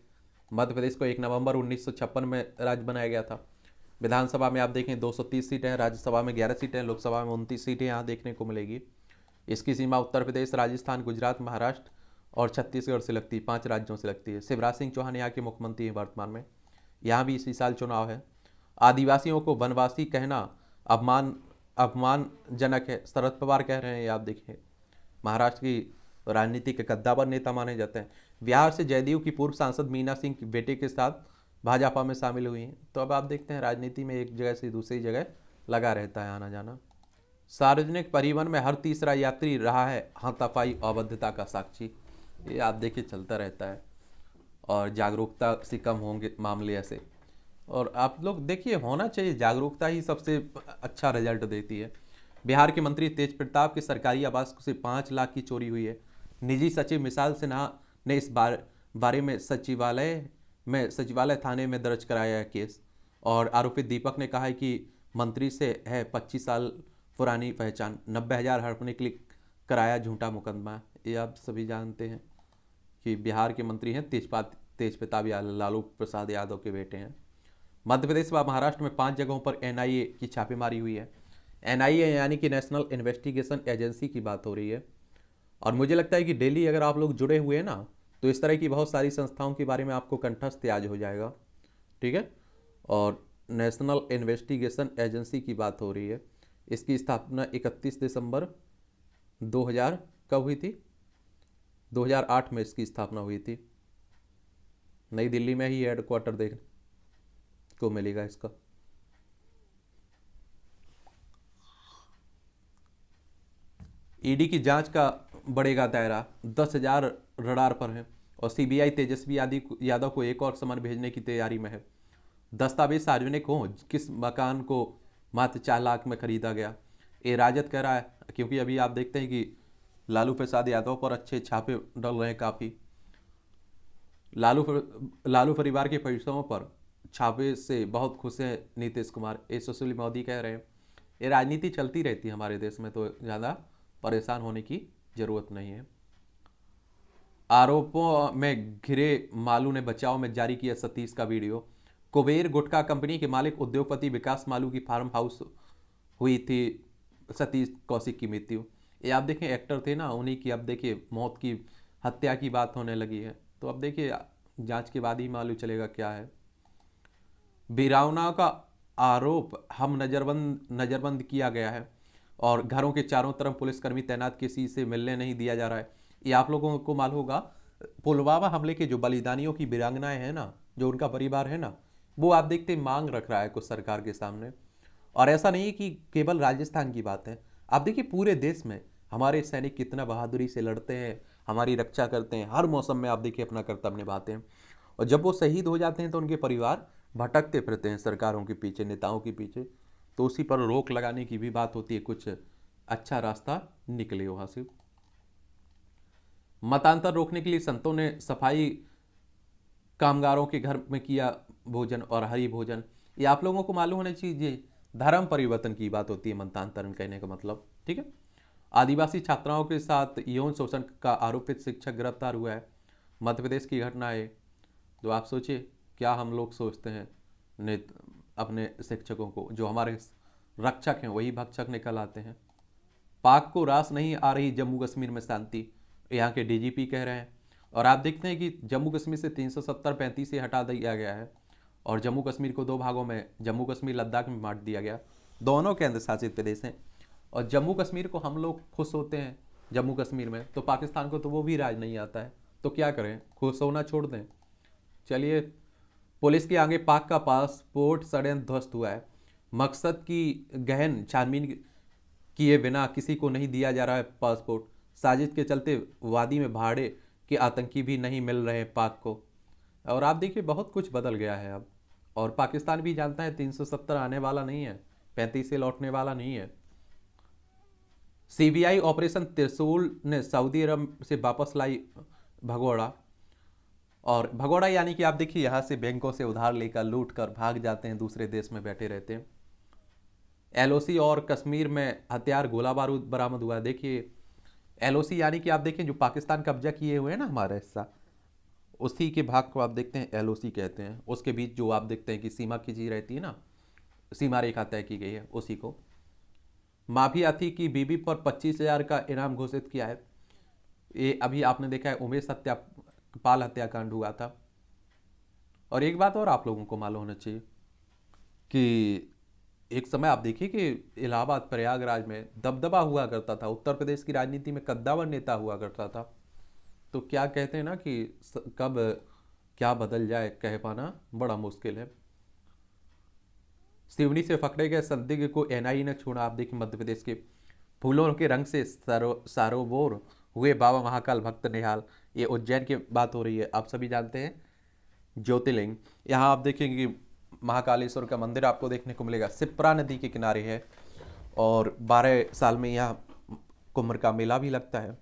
मध्य प्रदेश को 1 नवंबर 1956 में राज्य बनाया गया था। विधानसभा में आप देखें 230 सीटें हैं, राज्यसभा में 11 सीटें हैं, लोकसभा में 29 सीटें यहाँ देखने को मिलेगी। इसकी सीमा उत्तर प्रदेश, राजस्थान, गुजरात, महाराष्ट्र और छत्तीसगढ़ से लगती है, 5 राज्यों से लगती है। शिवराज सिंह चौहान यहाँ के मुख्यमंत्री हैं वर्तमान में। यहाँ भी इसी साल चुनाव है। आदिवासियों को वनवासी कहना अपमानजनक है, शरद पवार कह रहे हैं, ये आप देखिए। महाराष्ट्र की राजनीति के कद्दावर नेता माने जाते हैं। बिहार से जदयू की पूर्व सांसद मीना सिंह के बेटे के साथ भाजपा में शामिल हुई हैं। तो अब आप देखते हैं राजनीति में एक जगह से दूसरी जगह लगा रहता है आना जाना। सार्वजनिक परिवहन में हर तीसरा यात्री रहा है हाथापाई अवैधता का साक्षी, ये आप देखिए चलता रहता है। और जागरूकता से कम होंगे मामले ऐसे, और आप लोग देखिए होना चाहिए, जागरूकता ही सबसे अच्छा रिजल्ट देती है। बिहार के मंत्री तेज प्रताप के सरकारी आवास से 5 लाख की चोरी हुई है। निजी सचिव मिसाल सिन्हा ने इस बारे में सचिवालय थाने में दर्ज कराया है केस। और आरोपित दीपक ने कहा है कि मंत्री से है 25 साल पुरानी पहचान, 90,000 हड़पने के लिए कराया झूठा मुकदमा। ये आप सभी जानते हैं कि बिहार के मंत्री हैं तेज प्रताप लालू प्रसाद यादव के बेटे हैं। मध्य प्रदेश व महाराष्ट्र में 5 जगहों पर एनआईए की छापेमारी हुई है। एनआईए यानी कि नेशनल इन्वेस्टिगेशन एजेंसी की बात हो रही है। और मुझे लगता है कि डेली अगर आप लोग जुड़े हुए हैं ना, तो इस तरह की बहुत सारी संस्थाओं के बारे में आपको कंठस्थ आज हो जाएगा, ठीक है। और नेशनल इन्वेस्टिगेशन एजेंसी की बात हो रही है। इसकी स्थापना 31 दिसंबर 2000 कब हुई थी? 2008 में इसकी स्थापना हुई थी। नई दिल्ली में ही हेडक्वार्टर देखने को मिलेगा इसका। ईडी की जांच का बढ़ेगा दायरा, 10,000 रडार पर है। और सीबीआई तेजस्वी यादव को एक और समन भेजने की तैयारी में है। दस्तावेज सार्वजनिक हो, किस मकान को मात्र 4 लाख में खरीदा गया, ये राजद कह रहा है। क्योंकि अभी आप देखते हैं कि लालू प्रसाद यादव पर अच्छे छापे डल रहे हैं काफ़ी। लालू परिवार के पैसों पर छापे से बहुत खुश हैं नीतीश कुमार, ये सुशील मोदी कह रहे हैं। ये राजनीति चलती रहती है हमारे देश में, तो ज़्यादा परेशान होने की ज़रूरत नहीं है। आरोपों में घिरे मालू ने बचाव में जारी किया सतीश का वीडियो। कुबेर गुटखा कंपनी के मालिक उद्योगपति विकास मालू की फार्म हाउस हुई थी सतीश कौशिक की मृत्यु। ये आप देखें एक्टर थे ना, उन्हीं की अब देखिए मौत की हत्या की बात होने लगी है। तो अब देखिए जांच के बाद ही मालूम चलेगा क्या है। वीरावना का आरोप हम नजरबंद किया गया है और घरों के चारों तरफ पुलिसकर्मी तैनात, किसी से मिलने नहीं दिया जा रहा है। ये आप लोगों को मालूम होगा, पुलवामा हमले के जो बलिदानियों की वीरांगनाएं हैं ना, जो उनका परिवार है ना, वो आप देखते मांग रख रहा है कुछ सरकार के सामने। और ऐसा नहीं कि केवल राजस्थान की बात है, आप देखिए पूरे देश में हमारे सैनिक कितना बहादुरी से लड़ते हैं, हमारी रक्षा करते हैं, हर मौसम में आप देखिए अपना कर्तव्य निभाते हैं। और जब वो शहीद हो जाते हैं तो उनके परिवार भटकते फिरते हैं सरकारों के पीछे, नेताओं के पीछे। तो उसी पर रोक लगाने की भी बात होती है, कुछ अच्छा रास्ता निकले वहाँ से। मतांतर रोकने के लिए संतों ने सफाई कामगारों के घर में किया भोजन और हरि भोजन। ये आप लोगों को मालूम होना चाहिए, धर्म परिवर्तन की बात होती है मतांतरण कहने का मतलब, ठीक है। आदिवासी छात्राओं के साथ यौन शोषण का आरोपित शिक्षक गिरफ्तार हुआ है। मध्य प्रदेश की घटना है। तो आप सोचिए क्या हम लोग सोचते हैं अपने शिक्षकों को, जो हमारे रक्षक हैं वही भक्षक निकल आते हैं। पाक को रास नहीं आ रही जम्मू कश्मीर में शांति, यहाँ के डीजीपी कह रहे हैं। और आप देखते हैं कि जम्मू कश्मीर से 370-35 से हटा दिया गया है और जम्मू कश्मीर को 2 भागों में, जम्मू कश्मीर लद्दाख में बांट दिया गया। दोनों केंद्र शासित प्रदेश हैं। और जम्मू कश्मीर को हम लोग खुश होते हैं जम्मू कश्मीर में, तो पाकिस्तान को तो वो भी राज नहीं आता है। तो क्या करें, खुश होना छोड़ दें। चलिए, पुलिस के आगे पाक का पासपोर्ट षड्यंत्र ध्वस्त हुआ है। मकसद की गहन छानबीन किए बिना किसी को नहीं दिया जा रहा है पासपोर्ट। साजिश के चलते वादी में भाड़े के आतंकी भी नहीं मिल रहे पाक को। और आप देखिए बहुत कुछ बदल गया है अब। और पाकिस्तान भी जानता है 370 आने वाला नहीं है, 35 से लौटने वाला नहीं है। सीबीआई ऑपरेशन त्रिशूल ने सऊदी अरब से वापस लाई भगोड़ा। और भगोड़ा यानी कि आप देखिए यहाँ से बैंकों से उधार लेकर लूट कर भाग जाते हैं, दूसरे देश में बैठे रहते हैं। एलओसी और कश्मीर में हथियार गोला बारूद बरामद हुआ। देखिए एलओसी यानी कि आप देखें जो पाकिस्तान कब्जा किए हुए हैं ना हमारा हिस्सा, उसी के भाग को आप देखते हैं एलओसी कहते हैं। उसके बीच जो आप देखते हैं कि सीमा खींची रहती है ना, सीमा रेखा तय की गई है, उसी को। माफिया थी की बीबी पर 25,000 का इनाम घोषित किया है। ये अभी आपने देखा है उमेश हत्यापाल हत्याकांड हुआ था। और एक बात और आप लोगों को मालूम होना चाहिए कि एक समय आप देखिए कि इलाहाबाद प्रयागराज में दबदबा हुआ करता था, उत्तर प्रदेश की राजनीति में कद्दावर नेता हुआ करता था। तो क्या कहते हैं ना कि कब क्या बदल जाए कह पाना बड़ा मुश्किल है। सिवनी से पकड़े गए संदिग्ध को एनआईए ने छोड़ा। आप देखिए मध्य प्रदेश के फूलों के रंग से सारोबोर हुए बाबा महाकाल भक्त निहाल। ये उज्जैन की बात हो रही है, आप सभी जानते हैं ज्योतिर्लिंग। यहाँ आप देखेंगे कि महाकालेश्वर का मंदिर आपको देखने को मिलेगा, सिप्रा नदी के किनारे है। और 12 साल में यहाँ कुंभ का मेला भी लगता है।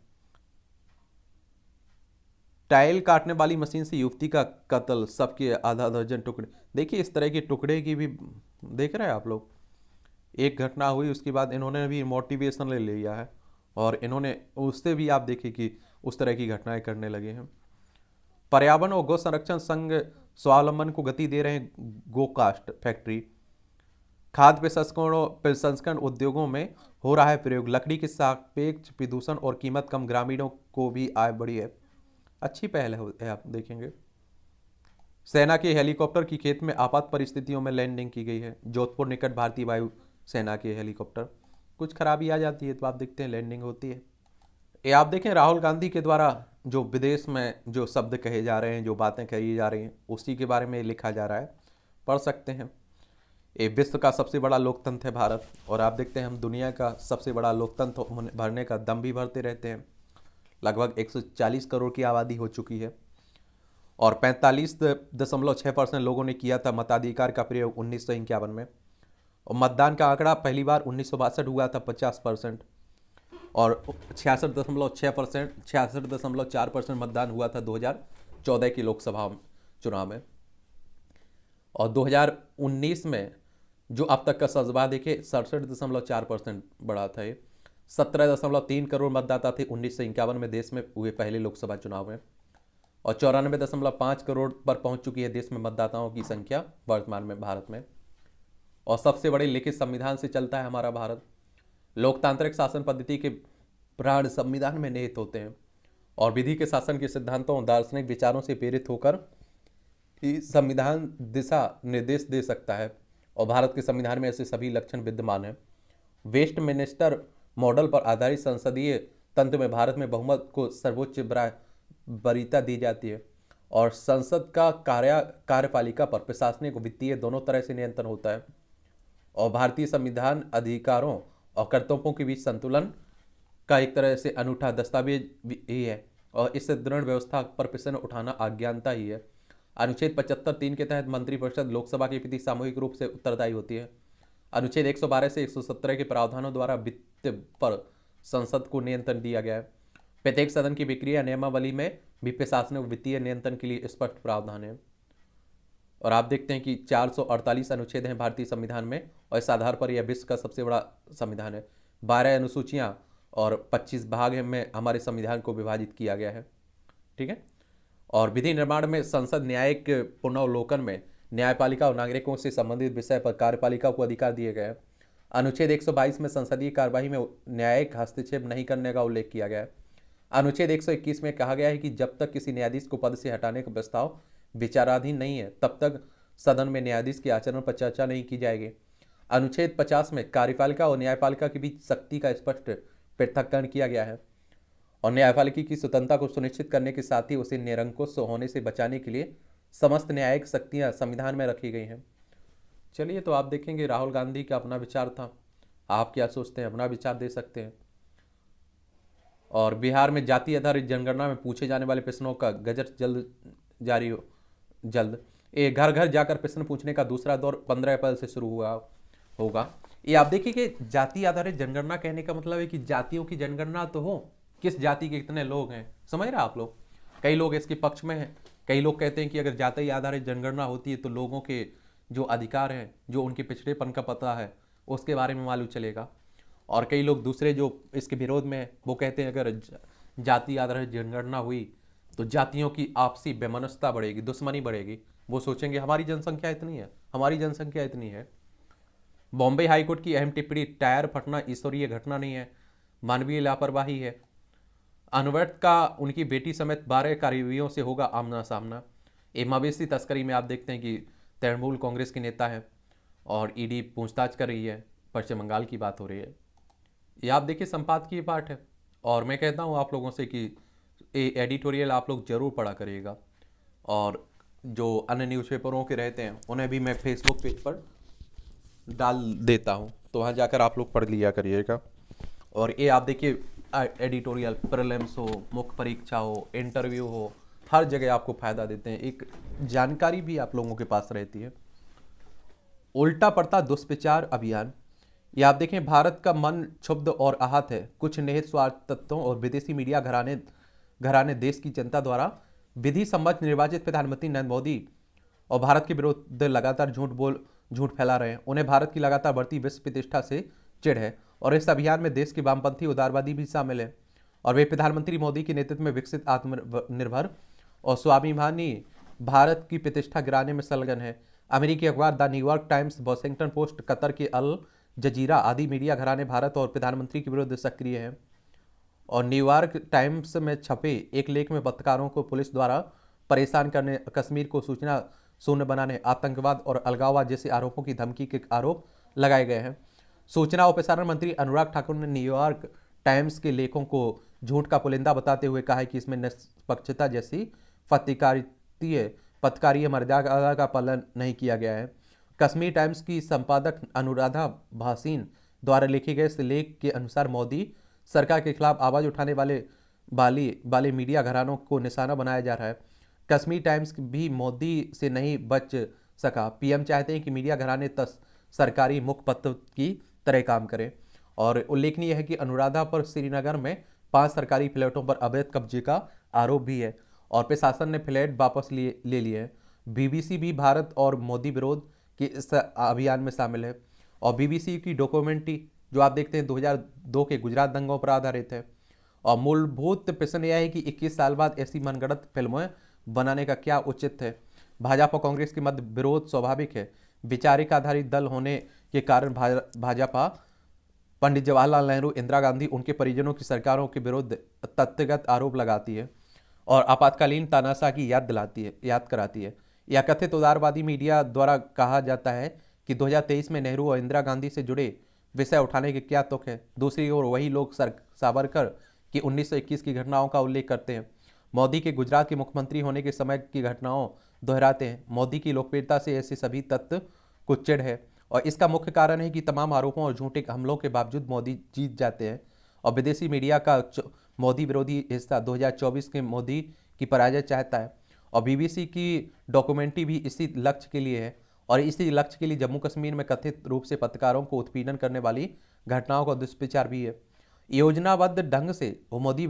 टाइल काटने वाली मशीन से युवती का कत्ल, सबके आधा दर्जन टुकड़े। देखिए इस तरह के टुकड़े की भी देख रहे हैं आप लोग। एक घटना हुई उसके बाद इन्होंने भी मोटिवेशन ले लिया है और इन्होंने उससे भी आप देखिए कि उस तरह की घटनाएं करने लगे हैं। पर्यावरण और गौ संरक्षण संघ स्वावलंबन को गति दे रहे हैं गोकास्ट फैक्ट्री। खाद्य प्रसंस्करण उद्योगों में हो रहा है प्रयोग। लकड़ी के सापेक्ष प्रदूषण और कीमत कम, ग्रामीणों को भी आय बढ़ी है। अच्छी पहल है, आप देखेंगे। सेना के हेलीकॉप्टर की खेत में आपात परिस्थितियों में लैंडिंग की गई है। जोधपुर निकट भारतीय वायु सेना के हेलीकॉप्टर, कुछ खराबी आ जाती है तो आप देखते हैं लैंडिंग होती है। ये आप देखें राहुल गांधी के द्वारा जो विदेश में जो शब्द कहे जा रहे हैं, जो बातें कही जा रही हैं, उसी के बारे में लिखा जा रहा है, पढ़ सकते हैं। ये विश्व का सबसे बड़ा लोकतंत्र है भारत, और आप देखते हैं हम दुनिया का सबसे बड़ा लोकतंत्र भरने का दम भी भरते रहते हैं। लगभग 140 करोड़ की आबादी हो चुकी है और 45.6% लोगों ने किया था मताधिकार का प्रयोग 1951 में। और मतदान का आंकड़ा पहली बार 1962 हुआ था 50%। और 66.4% मतदान हुआ था 2014 की लोकसभा चुनाव में। और 2019 में जो अब तक का सर्वा देखे 67.4% बढ़ा था। ये 17.3 करोड़ मतदाता थे 1951 में देश में हुए पहले लोकसभा चुनाव में, और 94.5 करोड़ पर पहुंच चुकी है देश में मतदाताओं की संख्या वर्तमान में भारत में। और सबसे बड़े लिखित संविधान से चलता है हमारा भारत। लोकतांत्रिक शासन पद्धति के प्राण संविधान में निहित होते हैं और विधि के शासन के सिद्धांतों और दार्शनिक विचारों से प्रेरित होकर संविधान दिशा निर्देश दे सकता है। और भारत के संविधान में ऐसे सभी लक्षण विद्यमान हैं। वेस्टमिनिस्टर मॉडल पर आधारित संसदीय तंत्र में भारत में बहुमत को सर्वोच्च वरीयता दी जाती है और संसद का कार्यपालिका पर प्रशासनिक वित्तीय दोनों तरह से नियंत्रण होता है। और भारतीय संविधान अधिकारों और कर्तव्यों के बीच संतुलन का एक तरह से अनूठा दस्तावेज ही है और इससे दृढ़ व्यवस्था पर प्रश्न उठाना अज्ञानता ही है। अनुच्छेद 75(3) के तहत मंत्रिपरिषद लोकसभा के प्रति सामूहिक रूप से उत्तरदायी होती है। अनुच्छेद 112 से 117 के प्रावधानों द्वारा वित्त पर संसद को नियंत्रण दिया गया है। प्रत्येक सदन की विक्रिया नियमावली में भी प्रशासनिक वित्तीय नियंत्रण के लिए स्पष्ट प्रावधान है। और आप देखते हैं कि 448 अनुच्छेद हैं भारतीय संविधान में और इस आधार पर यह विश्व का सबसे बड़ा संविधान है। 12 अनुसूचियां और 25 भाग में हमारे संविधान को विभाजित किया गया है। ठीक है। और विधि निर्माण में संसद न्यायिक पुनर्वलोकन में न्यायपालिका और नागरिकों से संबंधित विषय पर कार्यपालिका को अधिकार दिए गए हैं। अनुच्छेद 122 में संसदीय कार्यवाही में न्यायिक हस्तक्षेप नहीं करने का उल्लेख किया गया है। अनुच्छेद 121 में कहा गया है कि जब तक किसी न्यायाधीश को पद से हटाने का प्रस्ताव विचाराधीन नहीं है तब तक सदन में न्यायाधीश के आचरण पर चर्चा नहीं की जाएगी। अनुच्छेद 50 में कार्यपालिका और न्यायपालिका के बीच शक्ति का स्पष्ट पृथक्करण किया गया है और न्यायपालिका की स्वतंत्रता को सुनिश्चित करने के साथ ही उसे निरंकुश होने से बचाने के लिए समस्त न्यायिक शक्तियां संविधान में रखी गई हैं। चलिए, तो आप देखेंगे राहुल गांधी का अपना विचार था। आप क्या सोचते हैं, अपना विचार दे सकते हैं। और बिहार में जाति आधारित जनगणना में पूछे जाने वाले प्रश्नों का गजट जल्द जारी हो। जल्द ये घर घर जाकर प्रश्न पूछने का दूसरा दौर 15 अप्रैल से शुरू हुआ होगा। ये आप देखिए कि जाति आधारित जनगणना कहने का मतलब है कि जातियों की जनगणना तो हो, किस जाति के कितने लोग हैं, समझ रहे हैं आप लोग। कई लोग इसके पक्ष में हैं, कई लोग कहते हैं कि अगर जाति आधारित जनगणना होती है तो लोगों के जो अधिकार हैं, जो उनके पिछड़ेपन का पता है, उसके बारे में मालूम चलेगा। और कई लोग दूसरे जो इसके विरोध में हैं वो कहते हैं अगर जाति आधारित जनगणना हुई तो जातियों की आपसी वैमनस्यता बढ़ेगी, दुश्मनी बढ़ेगी। वो सोचेंगे हमारी जनसंख्या इतनी है, हमारी जनसंख्या इतनी है। बॉम्बे हाईकोर्ट की अहम टिप्पणी, टायर फटना ईश्वरीय घटना नहीं है, मानवीय लापरवाही है। अनवर्त का उनकी बेटी समेत 12 कार्रवाइयों से होगा आमना सामना। ये मवेशी तस्करी में आप देखते हैं कि तृणमूल कांग्रेस के नेता है और ईडी पूछताछ कर रही है, पश्चिम बंगाल की बात हो रही है। ये आप देखिए संपादकीय पाठ है और मैं कहता हूँ आप लोगों से कि ये एडिटोरियल आप लोग जरूर पढ़ा करिएगा। और जो अन्य न्यूज़पेपरों के रहते हैं उन्हें भी मैं फेसबुक पेज पर डाल देता हूँ, तो वहाँ जाकर आप लोग पढ़ लिया करिएगा। और ये आप देखिए एडिटोरियल प्रीलिम्स हो, मुख्य परीक्षा हो, इंटरव्यू हो, हर जगह आपको फ़ायदा देते हैं, एक जानकारी भी आप लोगों के पास रहती है। उल्टा पड़ता दुष्प्रचार अभियान, ये आप देखें भारत का मन क्षुब्ध और आहत है। कुछ निहित स्वार्थ तत्वों और विदेशी मीडिया घराने देश की जनता द्वारा विधि सम्मत निर्वाचित प्रधानमंत्री नरेंद्र मोदी और भारत के विरुद्ध लगातार झूठ फैला रहे हैं। उन्हें भारत की लगातार बढ़ती विश्व प्रतिष्ठा से चिढ़ है और इस अभियान में देश के वामपंथी उदारवादी भी शामिल हैं और वे प्रधानमंत्री मोदी के नेतृत्व में विकसित आत्मनिर्भर और स्वाभिमानी भारत की प्रतिष्ठा गिराने में संलग्न है। अमेरिकी अखबार the New York times, Washington post, Qatar के अल जजीरा आदि मीडिया घराने भारत और प्रधानमंत्री के विरुद्ध सक्रिय हैं। और न्यूयॉर्क टाइम्स में छपे एक लेख में पत्रकारों को पुलिस द्वारा परेशान करने, कश्मीर को सूचना शून्य बनाने, आतंकवाद और अलगाववाद जैसे आरोपों की धमकी के आरोप लगाए गए हैं। सूचना और प्रसारण मंत्री अनुराग ठाकुर ने न्यूयॉर्क टाइम्स के लेखों को झूठ का पुलिंदा बताते हुए कहा है कि इसमें निष्पक्षता जैसी पत्रकारीय मर्यादा का पालन नहीं किया गया है। कश्मीर टाइम्स की संपादक अनुराधा भासीन द्वारा लिखे गए इस लेख के अनुसार मोदी सरकार के खिलाफ आवाज उठाने वाले मीडिया घरानों को निशाना बनाया जा रहा है। कश्मीर टाइम्स भी मोदी से नहीं बच सका। पीएम चाहते हैं कि मीडिया घराने सरकारी मुखपत्र की तरह काम करें। और उल्लेखनीय है कि अनुराधा पर श्रीनगर में 5 सरकारी फ्लैटों पर अवैध कब्जे का आरोप भी है और प्रशासन ने फ्लैट वापस ले लिए हैं। बीबीसी भी भारत और मोदी विरोध के इस अभियान में शामिल है और बीबीसी की डॉक्यूमेंट्री जो आप देखते हैं 2002 के गुजरात दंगों पर आधारित है। और मूलभूत प्रश्न यह है कि 21 साल बाद ऐसी मनगढ़ंत फिल्में बनाने का क्या उचित है। भाजपा कांग्रेस के मध्य विरोध स्वाभाविक है। विचारिक आधारित दल होने के कारण भाजपा पंडित जवाहरलाल नेहरू, इंदिरा गांधी, उनके परिजनों की सरकारों के विरुद्ध तथ्यगत आरोप लगाती है और आपातकालीन तानाशाह की याद कराती है। यह कथित उदारवादी मीडिया द्वारा कहा जाता है कि 2023 में नेहरू और इंदिरा गांधी से जुड़े विषय उठाने के क्या तुक है। दूसरी ओर वही लोग सावरकर की 1921 की घटनाओं का उल्लेख करते हैं। मोदी के गुजरात के मुख्यमंत्री होने के समय की घटनाओं दोहराते हैं। मोदी की लोकप्रियता से ऐसे सभी तत्व को चिढ़ है और इसका मुख्य कारण है कि तमाम आरोपों और झूठे हमलों के बावजूद मोदी जीत जाते हैं और विदेशी मीडिया का मोदी विरोधी हिस्सा 2024 के मोदी की पराजय चाहता है। और बीबीसी की डॉक्यूमेंट्री भी इसी लक्ष्य के लिए है और इसी लक्ष्य के लिए जम्मू कश्मीर में कथित रूप से पत्रकारों को उत्पीड़न करने वाली घटनाओं का दुष्प्रचार भी है। योजनाबद्ध ढंग से मोदी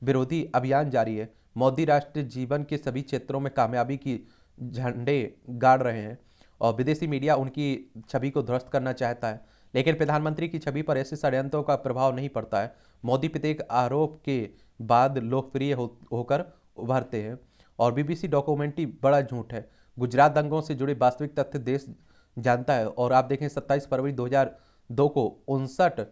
विरोधी अभियान जारी है। मोदी राष्ट्रीय जीवन के सभी क्षेत्रों में कामयाबी की झंडे गाड़ रहे हैं और विदेशी मीडिया उनकी छवि को ध्वस्त करना चाहता है, लेकिन प्रधानमंत्री की छवि पर ऐसे षड्यंत्रों का प्रभाव नहीं पड़ता है। मोदी प्रत्येक आरोप के बाद लोकप्रिय होकर उभरते हैं और बीबीसी डॉक्यूमेंट्री बड़ा झूठ है। गुजरात दंगों से जुड़े वास्तविक तथ्य देश जानता है और आप देखें 27 फरवरी 2002 को 59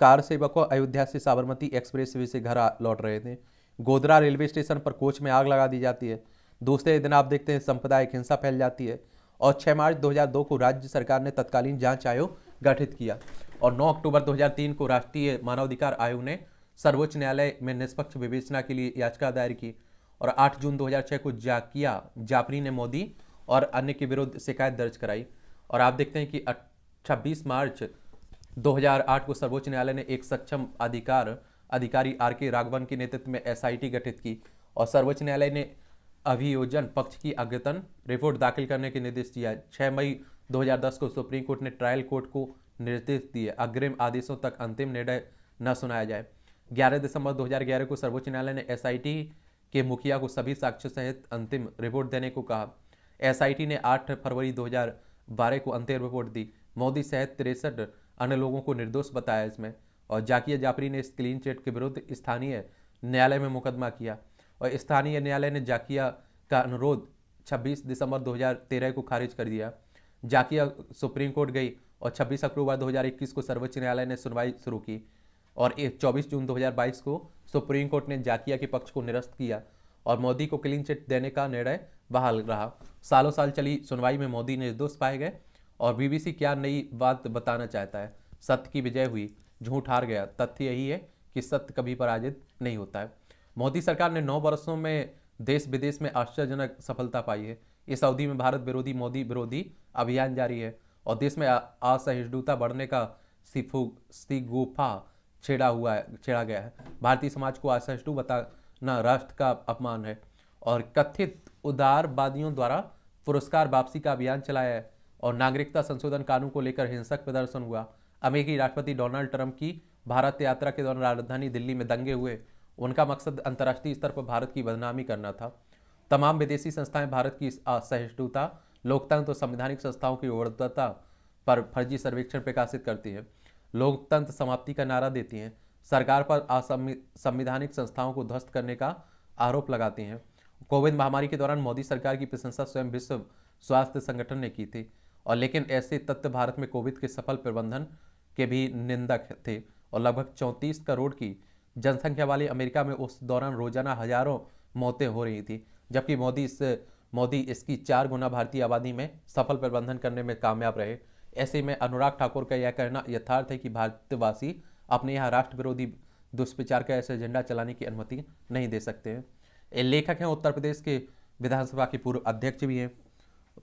कार सेवकों अयोध्या से साबरमती एक्सप्रेस वे से घर लौट रहे थे। गोधरा रेलवे स्टेशन पर कोच में आग लगा दी जाती है। दूसरे दिन आप देखते हैं सांप्रदायिक हिंसा फैल जाती है और 6 मार्च 2002 को राज्य सरकार ने तत्कालीन जांच आयोग गठित किया और 9 अक्टूबर 2003 को राष्ट्रीय मानवाधिकार आयोग ने सर्वोच्च न्यायालय में निष्पक्ष विवेचना के लिए याचिका दायर की और 8 जून 2006 को जाकिया जाफरी ने मोदी और अन्य के विरुद्ध शिकायत दर्ज कराई। और आप देखते हैं कि 26 मार्च 2008 को सर्वोच्च न्यायालय ने एक सक्षम अधिकारी आर के राघवन के नेतृत्व में एसआईटी गठित की और सर्वोच्च न्यायालय ने अभियोजन पक्ष की अद्यतन रिपोर्ट दाखिल करने के निर्देश दिया। 6 मई 2010 को सुप्रीम कोर्ट ने ट्रायल कोर्ट को निर्देश दिए अग्रिम आदेशों तक अंतिम निर्णय न सुनाया जाए। 11 दिसंबर 2011 को सर्वोच्च न्यायालय ने एसआईटी के मुखिया को सभी साक्ष्य सहित अंतिम रिपोर्ट देने को कहा। एसआईटी ने 8 फरवरी 2012 को अंतिम रिपोर्ट दी। मोदी सहित 63 अन्य लोगों को निर्दोष बताया इसमें, और जाकिया जाफरी ने इस क्लीन चिट के विरुद्ध स्थानीय न्यायालय में मुकदमा किया और स्थानीय न्यायालय ने जाकिया का अनुरोध 26 दिसंबर 2013 को खारिज कर दिया। जाकिया सुप्रीम कोर्ट गई और 26 अक्टूबर 2021 को सर्वोच्च न्यायालय ने सुनवाई शुरू की और 24 जून 2022 को सुप्रीम कोर्ट ने जाकिया के पक्ष को निरस्त किया और मोदी को क्लीन चिट देने का निर्णय बहाल रहा। सालों साल चली सुनवाई में मोदी निर्दोष पाए गए और बीबीसी क्या नई बात बताना चाहता है। सत्य की विजय हुई, झूठ हार गया। तथ्य यही है कि सत्य कभी पराजित नहीं होता है। मोदी सरकार ने 9 वर्षों में देश विदेश में आश्चर्यजनक सफलता पाई है। इस अवधि में भारत विरोधी मोदी विरोधी अभियान जारी है और देश में असहिष्णुता बढ़ने का सिगोफा छेड़ा गया है। भारतीय समाज को असहिष्णु बताना राष्ट्र का अपमान है और कथित उदारवादियों द्वारा पुरस्कार वापसी का अभियान चलाया है और नागरिकता संशोधन कानून को लेकर हिंसक प्रदर्शन हुआ। अमेरिकी राष्ट्रपति डोनाल्ड ट्रंप की भारत यात्रा के दौरान राजधानी दिल्ली में दंगे हुए। उनका मकसद अंतर्राष्ट्रीय स्तर पर भारत की बदनामी करना था। तमाम विदेशी संस्थाएं भारत की असहिष्णुता, लोकतंत्र और संवैधानिक संस्थाओं की उदारता पर फर्जी सर्वेक्षण प्रकाशित करती है। लोकतंत्र समाप्ति का नारा देती हैं, सरकार पर असंवैधानिक संस्थाओं को ध्वस्त करने का आरोप लगाती हैं। कोविड महामारी के दौरान मोदी सरकार की प्रशंसा स्वयं विश्व स्वास्थ्य संगठन ने की थी और लेकिन ऐसे तथ्य भारत में कोविड के सफल प्रबंधन के भी निंदक थे और लगभग 34 करोड़ की जनसंख्या वाले अमेरिका में उस दौरान रोजाना हजारों मौतें हो रही थी, जबकि मोदी इसकी 4 गुना भारतीय आबादी में सफल प्रबंधन करने में कामयाब रहे। ऐसे में अनुराग ठाकुर का यह कहना यथार्थ है कि भारतवासी अपने यहाँ राष्ट्र विरोधी दुष्प्रचार का ऐसे एजेंडा चलाने की अनुमति नहीं दे सकते हैं। ये लेखक हैं, उत्तर प्रदेश के विधानसभा के पूर्व अध्यक्ष भी हैं।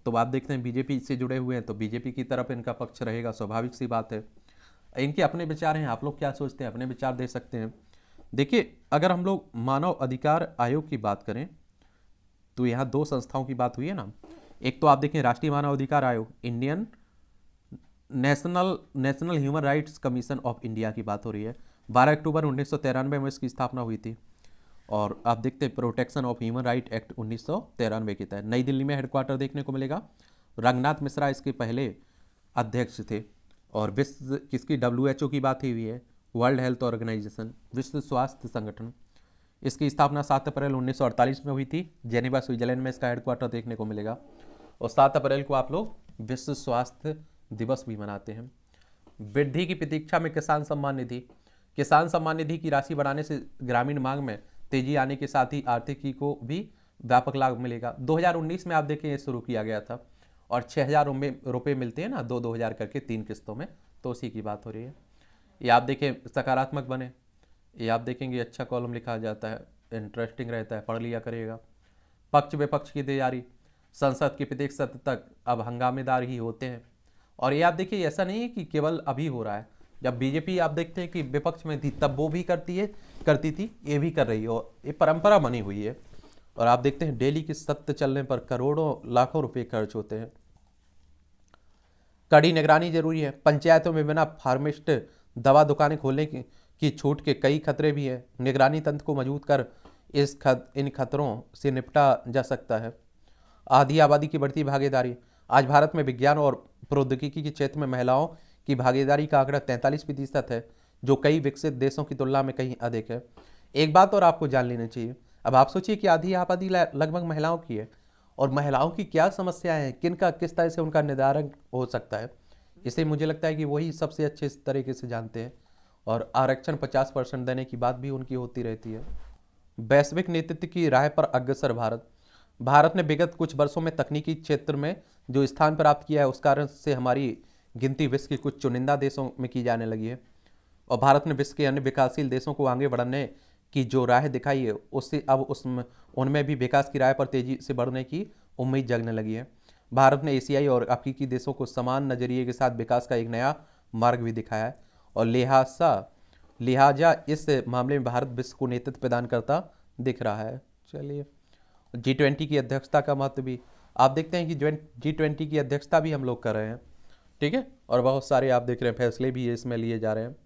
तो आप देखते हैं बीजेपी से जुड़े हुए हैं तो बीजेपी की तरफ इनका पक्ष रहेगा, स्वाभाविक सी बात है। इनके अपने विचार हैं, आप लोग क्या सोचते हैं, अपने विचार दे सकते हैं। देखिए, अगर हम लोग मानव अधिकार आयोग की बात करें तो यहाँ 2 संस्थाओं की बात हुई है ना। एक तो आप देखें राष्ट्रीय मानव अधिकार आयोग, Indian national human rights commission of India की बात हो रही है। 12 अक्टूबर 1993 में इसकी स्थापना हुई थी और आप देखते हैं protection of human right act 1993 के तहत नई दिल्ली में हेडक्वार्टर देखने को मिलेगा। रंगनाथ मिश्रा इसके पहले अध्यक्ष थे और विश्व किसकी WHO की बात हुई है, वर्ल्ड हेल्थ ऑर्गेनाइजेशन, विश्व स्वास्थ्य संगठन। इसकी स्थापना 7 अप्रैल 1948 में हुई थी। जेनेवा स्विट्जरलैंड में इसका हेडक्वार्टर देखने को मिलेगा और 7 अप्रैल को आप लोग विश्व स्वास्थ्य दिवस भी मनाते हैं। वृद्धि की प्रतीक्षा में किसान सम्मान निधि की राशि बढ़ाने से ग्रामीण मांग में तेजी आने के साथ ही आर्थिकी को भी व्यापक लाभ मिलेगा। 2019 में आप देखें ये शुरू किया गया था और 6,000 रुपये मिलते हैं ना, 2-2 करके 3 किस्तों में, तो उसी की बात हो रही है। ये आप देखें सकारात्मक बने, ये आप देखेंगे अच्छा कॉलम लिखा जाता है, इंटरेस्टिंग रहता है, पढ़ लिया करिएगा। पक्ष विपक्ष की तैयारी, संसद के प्रत्येक सत्र तक अब हंगामेदार ही होते हैं और ये आप देखिए ऐसा नहीं है कि केवल अभी हो रहा है। जब बीजेपी आप देखते हैं कि विपक्ष में थी तब वो भी करती थी, ये भी कर रही है और ये परंपरा बनी हुई है। और आप देखते हैं डेली के सत्र चलने पर करोड़ों लाखों रुपए खर्च होते हैं। कड़ी निगरानी जरूरी है। पंचायतों में बिना फार्मिस्ट दवा दुकानें खोलने की छूट के कई खतरे भी हैं। निगरानी तंत्र को मजबूत कर इन खतरों से निपटा जा सकता है। आधी आबादी की बढ़ती भागीदारी। आज भारत में विज्ञान और प्रौद्योगिकी के क्षेत्र में महिलाओं की भागीदारी का आंकड़ा 43% है, जो कई विकसित देशों की तुलना में कहीं अधिक है। एक बात और आपको जान लेनी चाहिए। अब आप सोचिए कि आधी आबादी लगभग महिलाओं की है और महिलाओं की क्या समस्याएं हैं, किस तरह से उनका निर्धारण हो सकता है, इसे मुझे लगता है कि वही सबसे अच्छे तरीके से जानते हैं। और आरक्षण 50% देने की बात भी उनकी होती रहती है। वैश्विक नेतृत्व की राह पर अग्रसर भारत ने विगत कुछ वर्षों में तकनीकी क्षेत्र में जो स्थान प्राप्त किया है उस कारण से हमारी गिनती विश्व के कुछ चुनिंदा देशों में की जाने लगी है और भारत ने विश्व के अन्य विकासशील देशों को आगे बढ़ने की जो राह दिखाई है उससे अब उनमें भी विकास की राह पर तेजी से बढ़ने की उम्मीद जगने लगी है। भारत ने एशियाई और अफ्रीकी देशों को समान नजरिए के साथ विकास का एक नया मार्ग भी दिखाया है और लिहाजा इस मामले में भारत विश्व को नेतृत्व प्रदान करता दिख रहा है। चलिए, G20 की अध्यक्षता का महत्व भी आप देखते हैं कि G20 की अध्यक्षता भी हम लोग कर रहे हैं, ठीक है। और बहुत सारे आप देख रहे हैं फैसले भी इसमें लिए जा रहे हैं।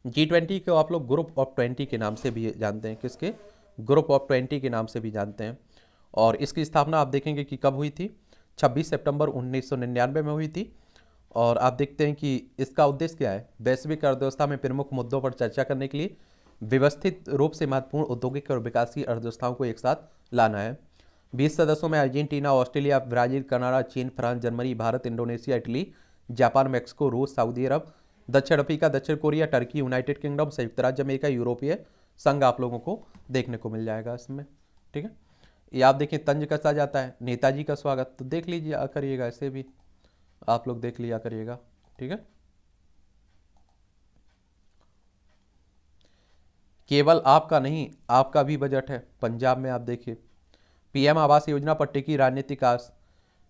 G20 को आप लोग ग्रुप ऑफ 20 के नाम से भी जानते हैं, किसके, ग्रुप ऑफ 20 के नाम से भी जानते हैं। और इसकी स्थापना आप देखेंगे कि कब हुई थी, 26 सितंबर 1999 में हुई थी। और आप देखते हैं कि इसका उद्देश्य क्या है, वैश्विक अर्थव्यवस्था में प्रमुख मुद्दों पर चर्चा करने के लिए व्यवस्थित रूप से महत्वपूर्ण औद्योगिक और विकासशील अर्थव्यवस्थाओं को एक साथ लाना है। 20 सदस्यों में अर्जेंटीना, ऑस्ट्रेलिया, ब्राजील, कनाडा, चीन, France, Germany, Bharat, Indonesia, Italy, Japan, Mexico, रूस, सऊदी अरब, दक्षिण अफ्रीका, दक्षिण कोरिया, टर्की, यूनाइटेड किंगडम, संयुक्त राज्य अमेरिका, यूरोपीय संघ आप लोगों को देखने को मिल जाएगा इसमें, ठीक है। ये आप देखिए तंज कसा जाता है, नेताजी का स्वागत, तो देख लीजिए करिएगा, ऐसे भी आप लोग देख लिया करिएगा, ठीक है। केवल आपका नहीं, आपका भी बजट है। पंजाब में आप देखिए पीएम आवास योजना पर टिकी राजनीतिक आस।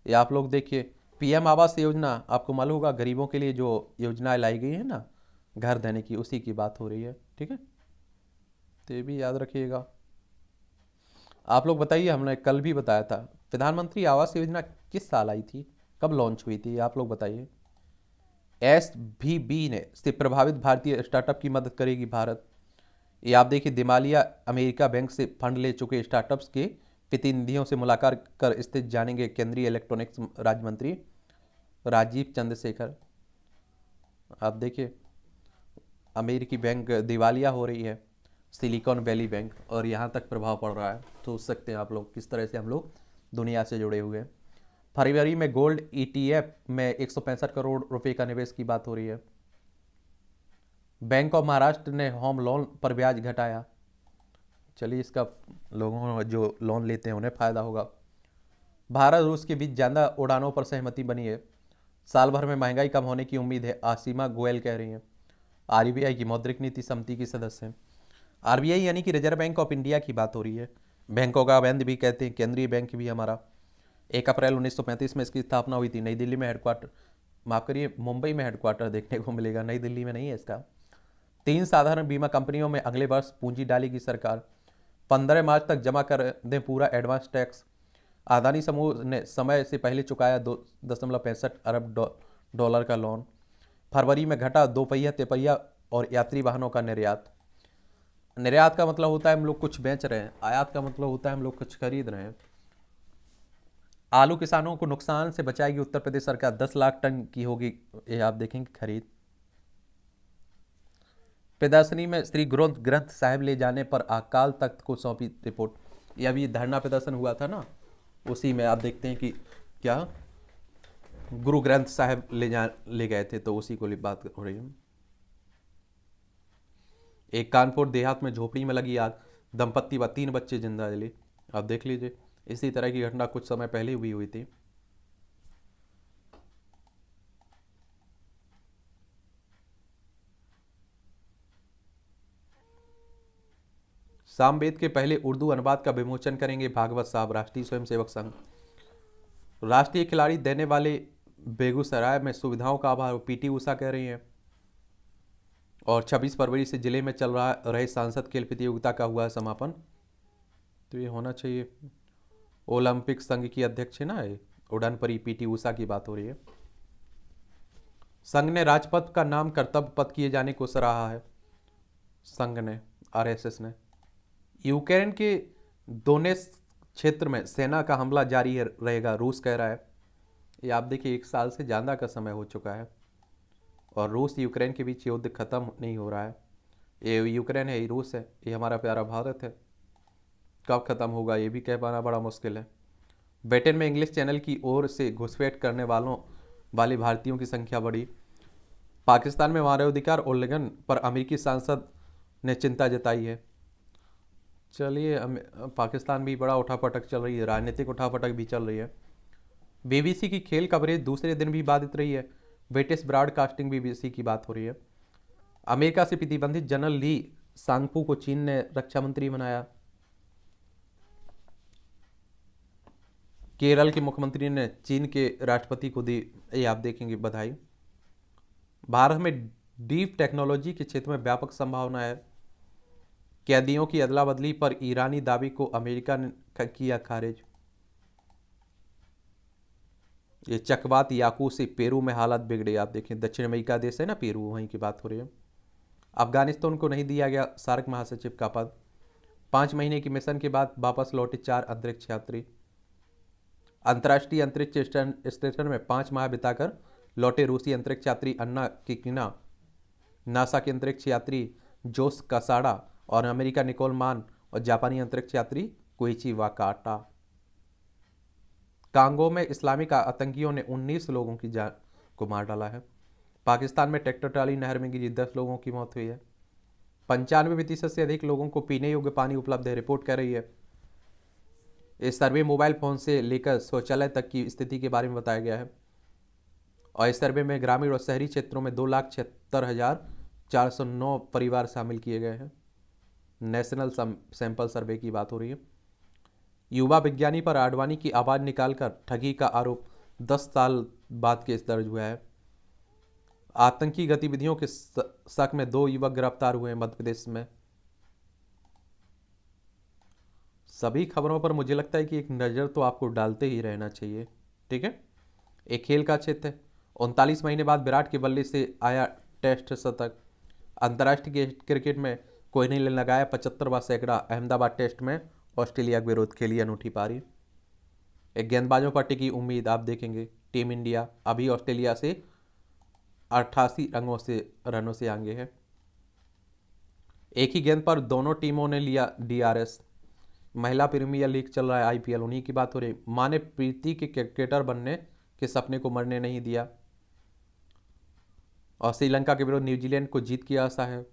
ये आप लोग देखिए पीएम आवास योजना, आपको मालूम होगा गरीबों के लिए जो योजनाएं लाई गई है ना घर देने की, उसी की बात हो रही है, ठीक है। तो ये भी याद रखिएगा। आप लोग बताइए, हमने कल भी बताया था प्रधानमंत्री आवास योजना किस साल आई थी, कब लॉन्च हुई थी, आप लोग बताइए। SVB ने से प्रभावित भारतीय स्टार्टअप की मदद करेगी भारत। ये आप देखिए दिवालिया अमेरिका बैंक से फंड ले चुके स्टार्टअप्स के प्रतिनिधियों से मुलाकात कर स्थिति जानेंगे केंद्रीय इलेक्ट्रॉनिक्स राज्य मंत्री राजीव चंद्रशेखर। आप देखिए अमेरिकी बैंक दिवालिया हो रही है, सिलिकॉन वैली बैंक, और यहाँ तक प्रभाव पड़ रहा है। सोच सकते हैं आप लोग किस तरह से हम लोग दुनिया से जुड़े हुए हैं। फरवरी में गोल्ड ETF में 165 करोड़ रुपए का निवेश की बात हो रही है। बैंक ऑफ महाराष्ट्र ने होम लोन पर ब्याज घटाया। चलिए इसका लोगों जो लोन लेते हैं उन्हें फ़ायदा होगा। भारत रूस के बीच ज़्यादा उड़ानों पर सहमति बनी है। साल भर में महंगाई कम होने की उम्मीद है, आसिमा गोयल कह रही हैं। RBI की मौद्रिक नीति समिति की सदस्य हैं। RBI यानी कि रिजर्व बैंक ऑफ इंडिया की बात हो रही है। बैंकों का बैंक भी कहते हैं, केंद्रीय बैंक भी हमारा। 1 अप्रैल 1935 में इसकी स्थापना हुई थी। नई दिल्ली में हेडक्वार्टर, माफ करिए मुंबई में हेडक्वार्टर देखने को मिलेगा, नई दिल्ली में नहीं है इसका। 3 साधारण बीमा कंपनियों में अगले वर्ष पूंजी डालेगी सरकार। 15 मार्च तक जमा कर दें पूरा एडवांस टैक्स। अदानी समूह ने समय से पहले चुकाया 2.65 अरब डॉलर का लोन। फरवरी में घटा 2 पहिया, तिपहिया और यात्री वाहनों का निर्यात। निर्यात का मतलब होता है हम लोग कुछ बेच रहे हैं, आयात का मतलब होता है हम लोग कुछ खरीद रहे हैं। आलू किसानों को नुकसान से बचाएगी उत्तर प्रदेश सरकार, 10 लाख टन की होगी ये आप देखेंगे खरीद। प्रदर्शनी में श्री गुरु ग्रंथ साहिब ले जाने पर अकाल तख्त को सौंपी रिपोर्ट। ये अभी धरना प्रदर्शन हुआ था ना, उसी में आप देखते हैं कि क्या गुरु ग्रंथ साहिब ले गए थे, तो उसी को बात हो रही है। एक कानपुर देहात में झोपड़ी में लगी आग, दंपत्ति व 3 बच्चे जिंदा जले। आप देख लीजिए इसी तरह की घटना कुछ समय पहले हुई थी। सामवेद के पहले उर्दू अनुवाद का विमोचन करेंगे भागवत साहब, राष्ट्रीय स्वयंसेवक संघ। राष्ट्रीय खिलाड़ी देने वाले बेगूसराय में सुविधाओं का अभाव, PT उषा कह रही हैं। और 26 फरवरी से जिले में चल रहे सांसद खेल प्रतियोगिता का हुआ समापन। तो ये होना चाहिए। ओलंपिक संघ की अध्यक्ष है ना ये उड़न परी PT उषा की बात हो रही है। संघ ने राजपथ का नाम कर्तव्य पथ किए जाने को सराहा है। संघ ने, RSS ने। यूक्रेन के दोनेत्स्क क्षेत्र में सेना का हमला जारी रहेगा, रूस कह रहा है। ये आप देखिए 1 साल से ज़्यादा का समय हो चुका है और रूस यूक्रेन के बीच युद्ध खत्म नहीं हो रहा है। ये यूक्रेन है, ये रूस है, ये हमारा प्यारा भारत है। कब खत्म होगा ये भी कह पाना बड़ा मुश्किल है। ब्रिटेन में इंग्लिश चैनल की ओर से घुसपैठ करने वाले भारतीयों की संख्या बढ़ी। पाकिस्तान में मानवाधिकार उल्लंघन पर अमेरिकी सांसद ने चिंता जताई है। चलिए पाकिस्तान भी बड़ा उठापटक चल रही है, राजनीतिक उठापटक भी चल रही है। BBC की खेल कवरेज दूसरे दिन भी बाधित रही है। ब्रिटिश ब्रॉडकास्टिंग BBC की बात हो रही है। अमेरिका से प्रतिबंधित जनरल ली सांगपू को चीन ने रक्षा मंत्री बनाया। केरल के मुख्यमंत्री ने चीन के राष्ट्रपति को दी, ये आप देखेंगे, बधाई। भारत में डीप टेक्नोलॉजी के क्षेत्र में व्यापक संभावना है। कैदियों की अदला बदली पर ईरानी दावे को अमेरिका ने किया खारिज। ये चकवात याकू से पेरू में हालत बिगड़े। आप देखें दक्षिण अमेरिका देश है ना पेरू, वहीं की बात हो रही है। अफगानिस्तान को नहीं दिया गया सार्क महासचिव का पद। 5 महीने की मिशन के बाद वापस लौटे 4 अंतरिक्ष यात्री। अंतर्राष्ट्रीय अंतरिक्ष स्टेशन में 5 माह बिताकर लौटे रूसी अंतरिक्ष यात्री अन्ना किकिना, नासा के अंतरिक्ष यात्री जोस कसाडा और अमेरिका निकोल मान और जापानी अंतरिक्ष यात्री कोइची वाकाटा। कांगो में इस्लामिक आतंकियों ने 19 लोगों की जान को मार डाला है। पाकिस्तान में ट्रैक्टर ट्राली नहर में गिरी 10 लोगों की मौत हुई है। 95% से अधिक लोगों को पीने योग्य पानी उपलब्ध है, रिपोर्ट कर रही है। इस सर्वे मोबाइल फोन से लेकर शौचालय तक की स्थिति के बारे में बताया गया है। और इस सर्वे में ग्रामीण और शहरी क्षेत्रों में 2,76,409 परिवार शामिल किए गए हैं। नेशनल सैंपल सर्वे की बात हो रही है। युवा विज्ञानी पर आडवाणी की आवाज निकालकर ठगी का आरोप 10 साल बाद केस दर्ज हुआ है। आतंकी गतिविधियों के शक में 2 युवक गिरफ्तार हुए हैं मध्य प्रदेश में। सभी खबरों पर मुझे लगता है कि एक नज़र तो आपको डालते ही रहना चाहिए, ठीक है। एक खेल का क्षेत्र है। 39 महीने बाद विराट के बल्ले से आया टेस्ट शतक। अंतर्राष्ट्रीय क्रिकेट में कोहली ने लगाया 75वां सैकड़ा। अहमदाबाद टेस्ट में ऑस्ट्रेलिया के विरुद्ध खेली अनूठी पारी। एक गेंदबाजों पर टिकी उम्मीद। आप देखेंगे टीम इंडिया अभी ऑस्ट्रेलिया से 88 रनों से आगे है। एक ही गेंद पर दोनों टीमों ने लिया DRS। महिला प्रीमियर लीग चल रहा है, IPL, उन्हीं की बात हो रही। मां ने प्रीति के क्रिकेटर बनने के सपने को मरने नहीं दिया। और श्रीलंका के विरुद्ध न्यूजीलैंड को जीत की आशा है।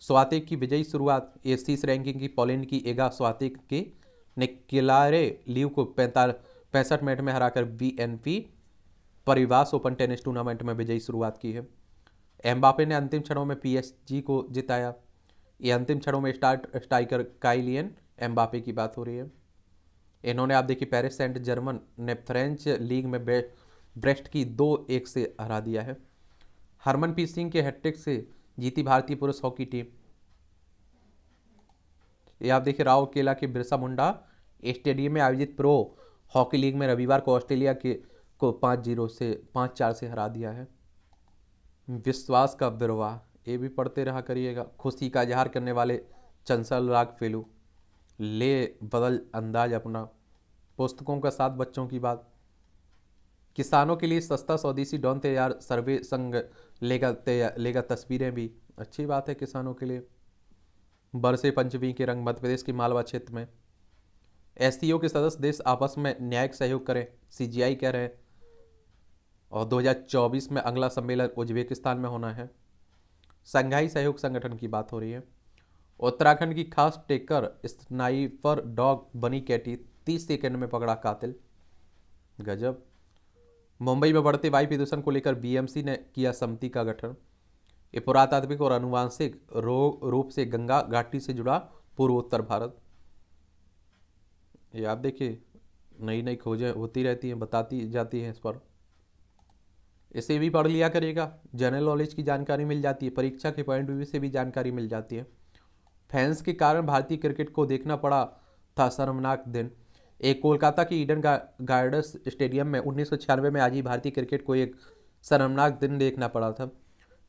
स्वातिक की विजयी शुरुआत। एसीज रैंकिंग की पोलैंड की एगा स्वातिक के ने किलारे लीव को 65 मिनट में हराकर BNP परिवास ओपन टेनिस टूर्नामेंट में विजयी शुरुआत की है। एम्बापे ने अंतिम क्षणों में PSG को जिताया। ये अंतिम क्षणों में स्ट्राइकर काइलियन एम्बापे की बात हो रही है। इन्होंने आप देखिए पेरिस सेंट जर्मन ने फ्रेंच लीग में ब्रेस्ट की 2-1 से हरा दिया है। हरमनप्रीत सिंह के हैट्रिक से जीती भारतीय पुरुष हॉकी टीम। ये आप देखिए राउरकेला के बिरसा मुंडा स्टेडियम में आयोजित प्रो हॉकी लीग में रविवार को ऑस्ट्रेलिया को 5-4 से हरा दिया है। विश्वास का बिरवा, ये भी पढ़ते रहा करिएगा। खुशी का इजहार करने वाले चंचल राग फेलू ले बदल अंदाज अपना। पुस्तकों का साथ बच्चों की बात। किसानों के लिए सस्ता स्वदेशी ड्रोन तैयार। सर्वे संघ लेगा तस्वीरें भी। अच्छी बात है किसानों के लिए। बरसे पंचमी के रंग। मध्य प्रदेश के मालवा क्षेत्र में SCO के सदस्य देश आपस में न्यायिक सहयोग करें, CGI कह रहे हैं। और 2024 में अगला सम्मेलन उज्बेकिस्तान में होना है। संघाई सहयोग संगठन की बात हो रही है। उत्तराखंड की खास टेकर स्नाइपर डॉग बनी कैटी, 30 सेकंड में पकड़ा कातिल। गजब। मुंबई में बढ़ते वायु प्रदूषण को लेकर BMC ने किया समिति का गठन। ये पुरातात्विक और आनुवांशिक रूप से गंगा घाटी से जुड़ा पूर्वोत्तर भारत। ये आप देखिए नई नई खोजें होती रहती हैं, बताती जाती हैं इस पर। इसे भी पढ़ लिया करिएगा, जनरल नॉलेज की जानकारी मिल जाती है। परीक्षा के पॉइंट व्यू से भी जानकारी मिल जाती है। फैंस के कारण भारतीय क्रिकेट को देखना पड़ा था शर्मनाक दिन। एक कोलकाता की ईडन गार्डन्स स्टेडियम में 1996 में आज ही भारतीय क्रिकेट को एक शर्मनाक दिन देखना पड़ा था।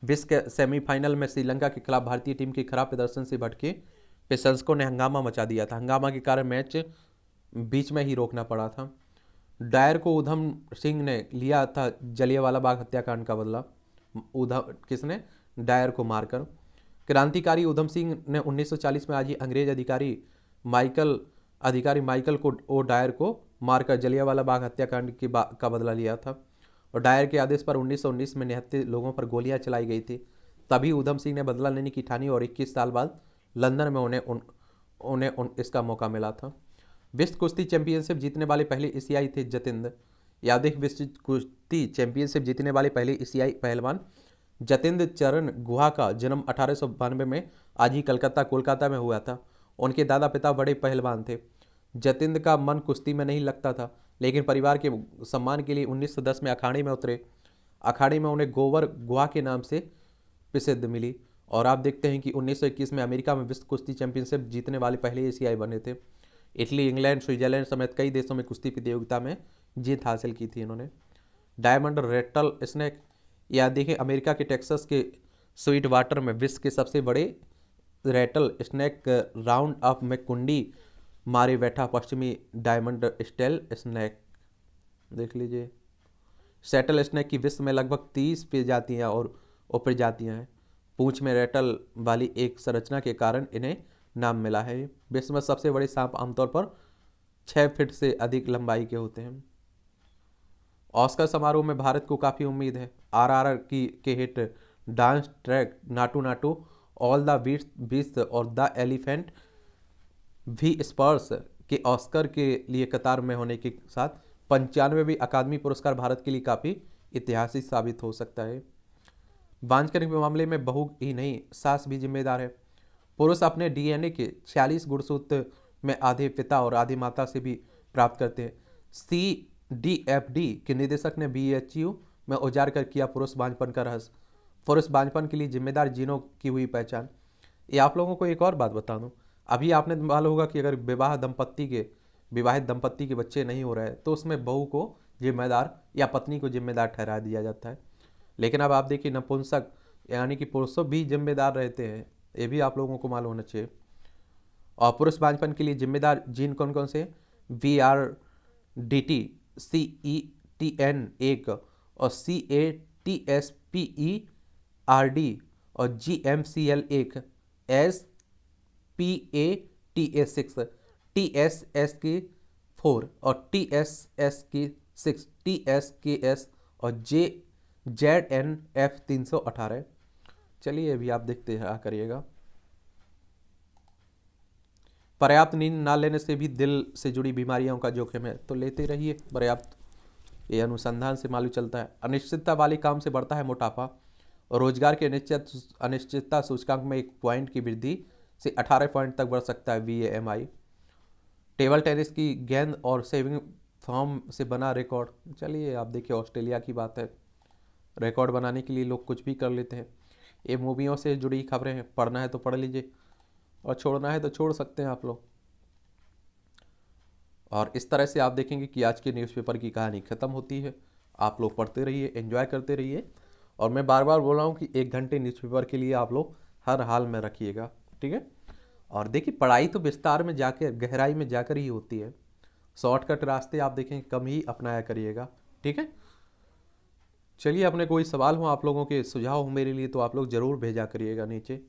विश्व के सेमीफाइनल में श्रीलंका के खिलाफ भारतीय टीम के खराब प्रदर्शन से भटके प्रशंसकों ने हंगामा मचा दिया था। हंगामा के कारण मैच बीच में ही रोकना पड़ा था। डायर को उधम सिंह ने लिया था जलियांवाला बाग हत्याकांड का बदला। किसने? डायर को मारकर। क्रांतिकारी उधम सिंह ने 1940 में आज ही अंग्रेज अधिकारी माइकल को डायर को मारकर जलियांवाला बाग हत्याकांड का बदला लिया था। और डायर के आदेश पर 1919 में 79 लोगों पर गोलियां चलाई गई थी। तभी उधम सिंह ने बदला लेने की ठानी और 21 साल बाद लंदन में उन्हें इसका मौका मिला था। विश्व कुश्ती चैंपियनशिप जीतने वाले पहले एशियाई थे जतिंद्र यादव। विश्व कुश्ती चैंपियनशिप जीतने वाले पहले एशियाई पहलवान जतिंद्र चरण गुहा का जन्म 1892 में आज ही कोलकाता में हुआ था। उनके दादा पिता बड़े पहलवान थे। जतिंद्र का मन कुश्ती में नहीं लगता था, लेकिन परिवार के सम्मान के लिए 1910 में अखाड़े में उतरे। अखाड़े में उन्हें गोवर गुहा के नाम से प्रसिद्ध मिली और आप देखते हैं कि 1921 में अमेरिका में विश्व कुश्ती चैंपियनशिप जीतने वाले पहले एशियाई बने थे। इटली, इंग्लैंड, स्विट्जरलैंड समेत कई देशों में कुश्ती प्रतियोगिता में जीत हासिल की थी इन्होंने। डायमंड रेटल स्नेक, या देखिए अमेरिका के टेक्सास के स्वीट वाटर में विश्व के सबसे बड़े रेटल स्नेक राउंड अप में कुंडी मारे बैठा पश्चिमी डायमंड स्टेल स्नेक, देख लीजिए। सेटल स्नेक की विश्व में लगभग 30 प्रजातियां और उपप्रजातियां हैं। पूंछ में रेटल वाली एक संरचना के कारण इन्हें नाम मिला है। विश्व में सबसे बड़े सांप आमतौर पर 6 फीट से अधिक लंबाई के होते हैं। ऑस्कर समारोह में भारत को काफ़ी उम्मीद है। आरआरआर के hit dance track Naatu Naatu, All That Breathes और द एलिफेंट भी स्पर्श के ऑस्कर के लिए कतार में होने के साथ 95वीं अकादमी पुरस्कार भारत के लिए काफ़ी ऐतिहासिक साबित हो सकता है। बांझ करने के मामले में बहू ही नहीं, सास भी जिम्मेदार है। पुरुष अपने डीएनए के 46 गुणसूत्र में आधे पिता और आधे माता से भी प्राप्त करते हैं। CDFD के निदेशक ने BHU में उजागर कर किया पुरुष बांझपन का रहस्य। पुरुष बांझपन के लिए जिम्मेदार जीनों की हुई पहचान। ये आप लोगों को एक और बात बता दूं, अभी आपने मालूम होगा कि अगर विवाहित दंपत्ति के बच्चे नहीं हो रहे हैं तो उसमें बहू को जिम्मेदार या पत्नी को जिम्मेदार ठहरा दिया जाता है। लेकिन अब आप देखिए नपुंसक यानी कि पुरुषों भी जिम्मेदार रहते हैं, ये भी आप लोगों को मालूम होना चाहिए। और पुरुष बांझपन के लिए जिम्मेदार जीन कौन कौन से? VRDT, CETN1 और CATSPERD और GMCL1, SPATA6, TSSK4 और TSSK6, TSKS और ZNF318। चलिए अभी आप देखते हैं करिएगा। पर्याप्त नींद ना लेने से भी दिल से जुड़ी बीमारियों का जोखिम है, तो लेते रहिए पर्याप्त, ये अनुसंधान से मालूम चलता है। अनिश्चितता वाले काम से बढ़ता है मोटापा। रोजगार के अनिश्चितता सूचकांक में 1 पॉइंट की वृद्धि से 18 पॉइंट तक बढ़ सकता है VAMI। टेबल टेनिस की गेंद और सेविंग फॉर्म से बना रिकॉर्ड। चलिए आप देखिए ऑस्ट्रेलिया की बात है, रिकॉर्ड बनाने के लिए लोग कुछ भी कर लेते हैं। ये मूवियों से जुड़ी खबरें हैं, पढ़ना है तो पढ़ लीजिए और छोड़ना है तो छोड़ सकते हैं आप लोग। और इस तरह से आप देखेंगे कि आज के न्यूज़पेपर की कहानी खत्म होती है। आप लोग पढ़ते रहिए, एंजॉय करते रहिए। और मैं बार बार बोल रहा हूँ कि 1 घंटे न्यूज़पेपर के लिए आप लोग हर हाल में रखिएगा, ठीक है। और देखिए पढ़ाई तो विस्तार में जाकर, गहराई में जाकर ही होती है। शॉर्टकट रास्ते आप देखेंगे कम ही अपनाया करिएगा, ठीक है। चलिए, अपने कोई सवाल हो, आप लोगों के सुझाव हो मेरे लिए, तो आप लोग ज़रूर भेजा करिएगा नीचे।